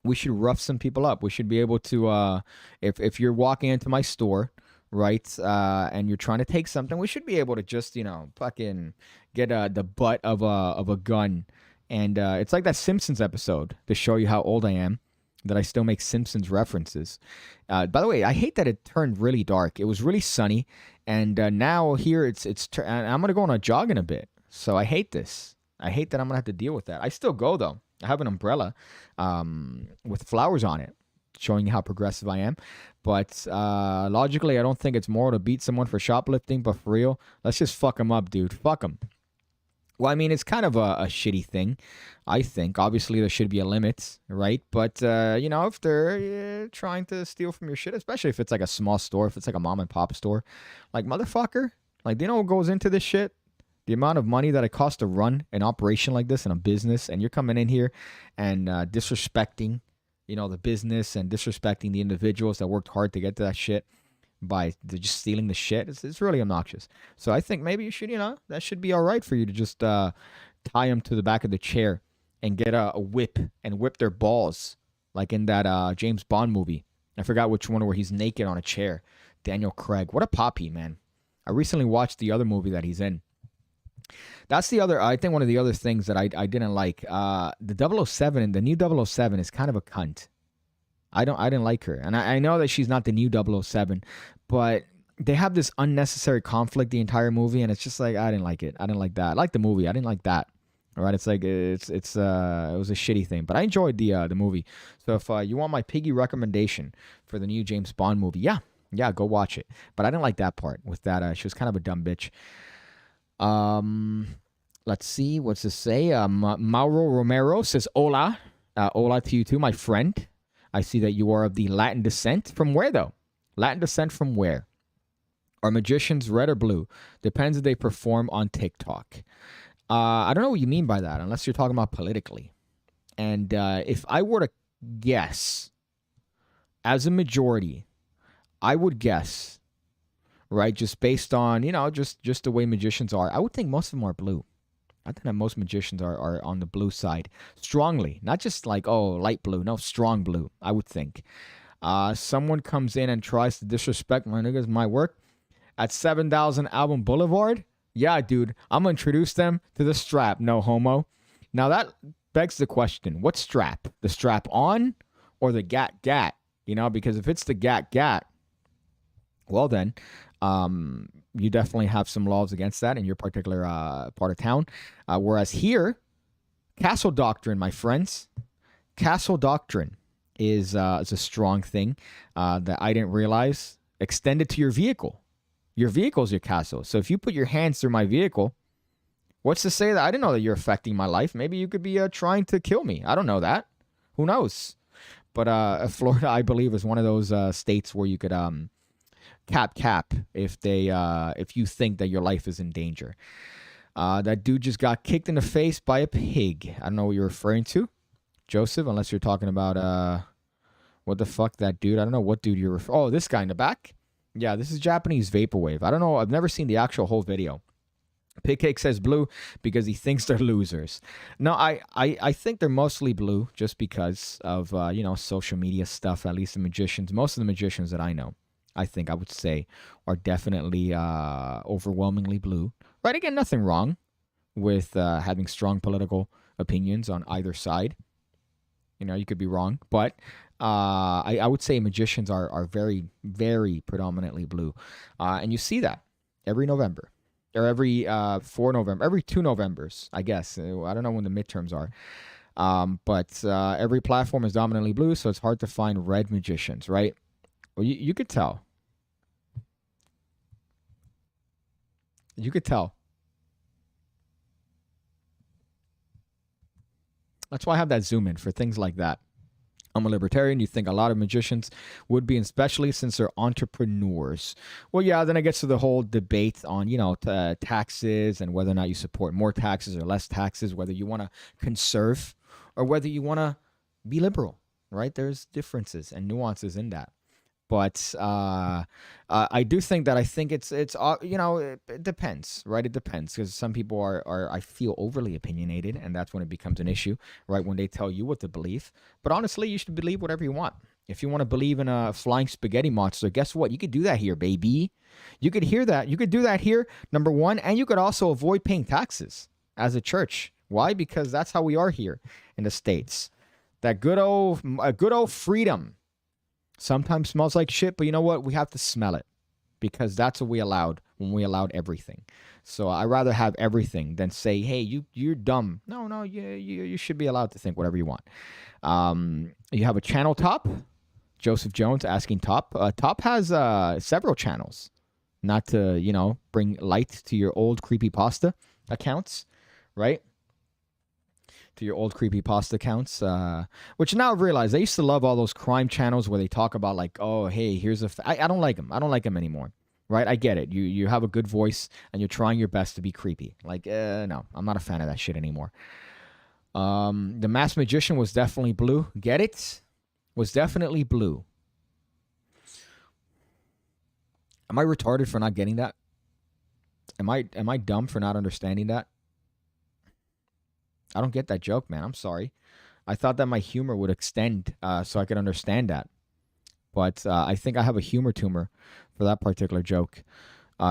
We should rough some people up. We should be able to, if you're walking into my store, right, and you're trying to take something, we should be able to just, fucking get the butt of a gun. And it's like that Simpsons episode to show you how old I am, that I still make Simpsons references. By the way, I hate that it turned really dark. It was really sunny, and now here I'm gonna go on a jog in a bit. So I hate this. I hate that I'm gonna have to deal with that. I still go though. I have an umbrella with flowers on it, showing you how progressive I am. But logically, I don't think it's moral to beat someone for shoplifting. But for real, let's just fuck them up, dude. Fuck them. Well, I mean, it's kind of a shitty thing, I think. Obviously, there should be a limit, right? But, if they're trying to steal from your shit, especially if it's like a small store, if it's like a mom and pop store, like, motherfucker, like, do you know what goes into this shit? The amount of money that it costs to run an operation like this in a business, and you're coming in here and disrespecting, the business and disrespecting the individuals that worked hard to get to that shit by just stealing the shit. It's really obnoxious. So I think maybe you should, that should be all right for you to just tie him to the back of the chair and get a whip and whip their balls, like in that James Bond movie. I forgot which one where he's naked on a chair. Daniel Craig. What a poppy, man. I recently watched the other movie that he's in. That's the other, I think one of the other things that I didn't like. The 007 and the new 007 is kind of a cunt. I didn't like her. And I know that she's not the new 007, but they have this unnecessary conflict the entire movie, and it's just like, I didn't like it. I didn't like that. I liked the movie. I didn't like that. All right, it's like it was a shitty thing, but I enjoyed the movie. So if you want my piggy recommendation for the new James Bond movie, yeah, go watch it. But I didn't like that part with that. She was kind of a dumb bitch. Let's see, what's this say? Mauro Romero says hola, hola to you too, my friend. I see that you are of the Latin descent. From where though? Latin descent from where? Are magicians red or blue? Depends if they perform on TikTok. I don't know what you mean by that, unless you're talking about politically. And if I were to guess, as a majority, I would guess, right, just based on, just the way magicians are, I would think most of them are blue. I think that most magicians are on the blue side. Strongly. Not just like, light blue. No, strong blue, I would think. Someone comes in and tries to disrespect my work at 7,000 Album Boulevard. Yeah, dude, I'm going to introduce them to the strap, no homo. Now that begs the question, what strap? The strap on or the gat? Because if it's the gat, well then, you definitely have some laws against that in your particular part of town. Whereas here, castle doctrine, my friends, castle doctrine is a strong thing that I didn't realize. Extend it to your vehicle. Your vehicle is your castle. So if you put your hands through my vehicle, what's to say that I didn't know that you're affecting my life? Maybe you could be trying to kill me. I don't know that. Who knows? But Florida, I believe, is one of those states where you could cap if you think that your life is in danger. That dude just got kicked in the face by a pig. I don't know what you're referring to, Joseph, unless you're talking about what the fuck, that dude. I don't know what dude you're referring. Oh, this guy in the back. Yeah, this is Japanese vaporwave. I don't know. I've never seen the actual whole video. Pigcake says blue because he thinks they're losers. No, I think they're mostly blue just because of social media stuff. At least the magicians, most of the magicians that I know, I would say are definitely overwhelmingly blue. Right? Again, nothing wrong with having strong political opinions on either side. You could be wrong, but I would say magicians are very, very predominantly blue. And you see that every November. Or every 4 November, every 2 Novembers, I guess. I don't know when the midterms are. But every platform is dominantly blue, so it's hard to find red magicians, right? Well, you could tell. You could tell. That's why I have that zoom in for things like that. I'm a libertarian. You think a lot of magicians would be, especially since they're entrepreneurs. Well, yeah, then it gets to the whole debate on, taxes and whether or not you support more taxes or less taxes, whether you want to conserve or whether you want to be liberal, right? There's differences and nuances in that. But I do think that it depends, right? It depends because some people are, I feel, overly opinionated, and that's when it becomes an issue, right? When they tell you what to believe. But honestly, you should believe whatever you want. If you want to believe in a flying spaghetti monster, guess what? You could do that here, baby. You could hear that. You could do that here, number one, and you could also avoid paying taxes as a church. Why? Because that's how we are here in the States. That good old freedom. Sometimes smells like shit, but you know what? We have to smell it because that's what we allowed when we allowed everything. So I'd rather have everything than say, hey, you're dumb. No, you should be allowed to think whatever you want. You have a channel top. Joseph Jones asking Top. Top has several channels. Not to, bring light to your old creepypasta accounts, right? To your old creepypasta accounts, which now I've realized I used to love all those crime channels where they talk about like, oh, hey, here's I don't like them. I don't like them anymore, right? I get it. You have a good voice and you're trying your best to be creepy. Like, no, I'm not a fan of that shit anymore. The Masked Magician was definitely blue. Get it? Was definitely blue. Am I retarded for not getting that? Am I dumb for not understanding that? I don't get that joke, man. I'm sorry. I thought that my humor would extend so I could understand that. But I think I have a humor tumor for that particular joke.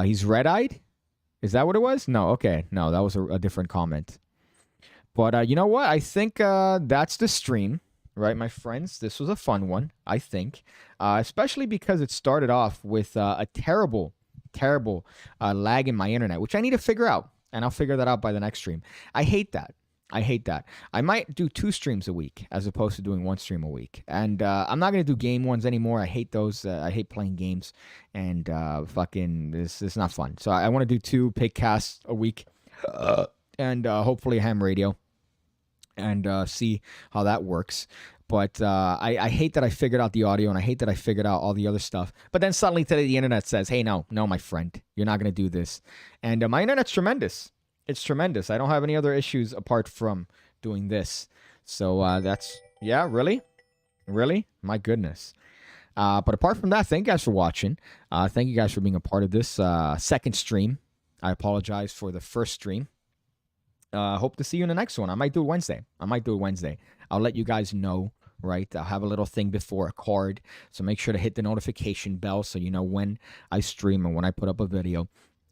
He's red-eyed? Is that what it was? No, okay. No, that was a different comment. But you know what? I think that's the stream, right, my friends? This was a fun one, I think. Especially because it started off with a terrible, terrible lag in my internet, which I need to figure out. And I'll figure that out by the next stream. I hate that. I hate that. I might do 2 streams a week as opposed to doing 1 stream a week. And I'm not going to do game ones anymore. I hate those. I hate playing games. And fucking, this is not fun. So I want to do 2 Pigcasts a week. And hopefully ham radio. And see how that works. But I hate that I figured out the audio, and I hate that I figured out all the other stuff. But then suddenly today the internet says, hey, no, my friend. You're not going to do this. And my internet's tremendous. It's tremendous. I don't have any other issues apart from doing this. So that's, yeah, really? Really? My goodness. But apart from that, thank you guys for watching. Thank you guys for being a part of this second stream. I apologize for the first stream. Hope to see you in the next one. I might do it Wednesday. I'll let you guys know, right? I'll have a little thing before a card. So make sure to hit the notification bell so you know when I stream and when I put up a video.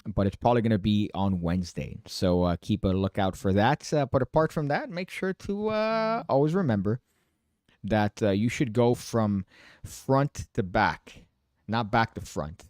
But it's probably going to be on Wednesday. So keep a lookout for that. But apart from that, make sure to always remember that you should go from front to back, not back to front.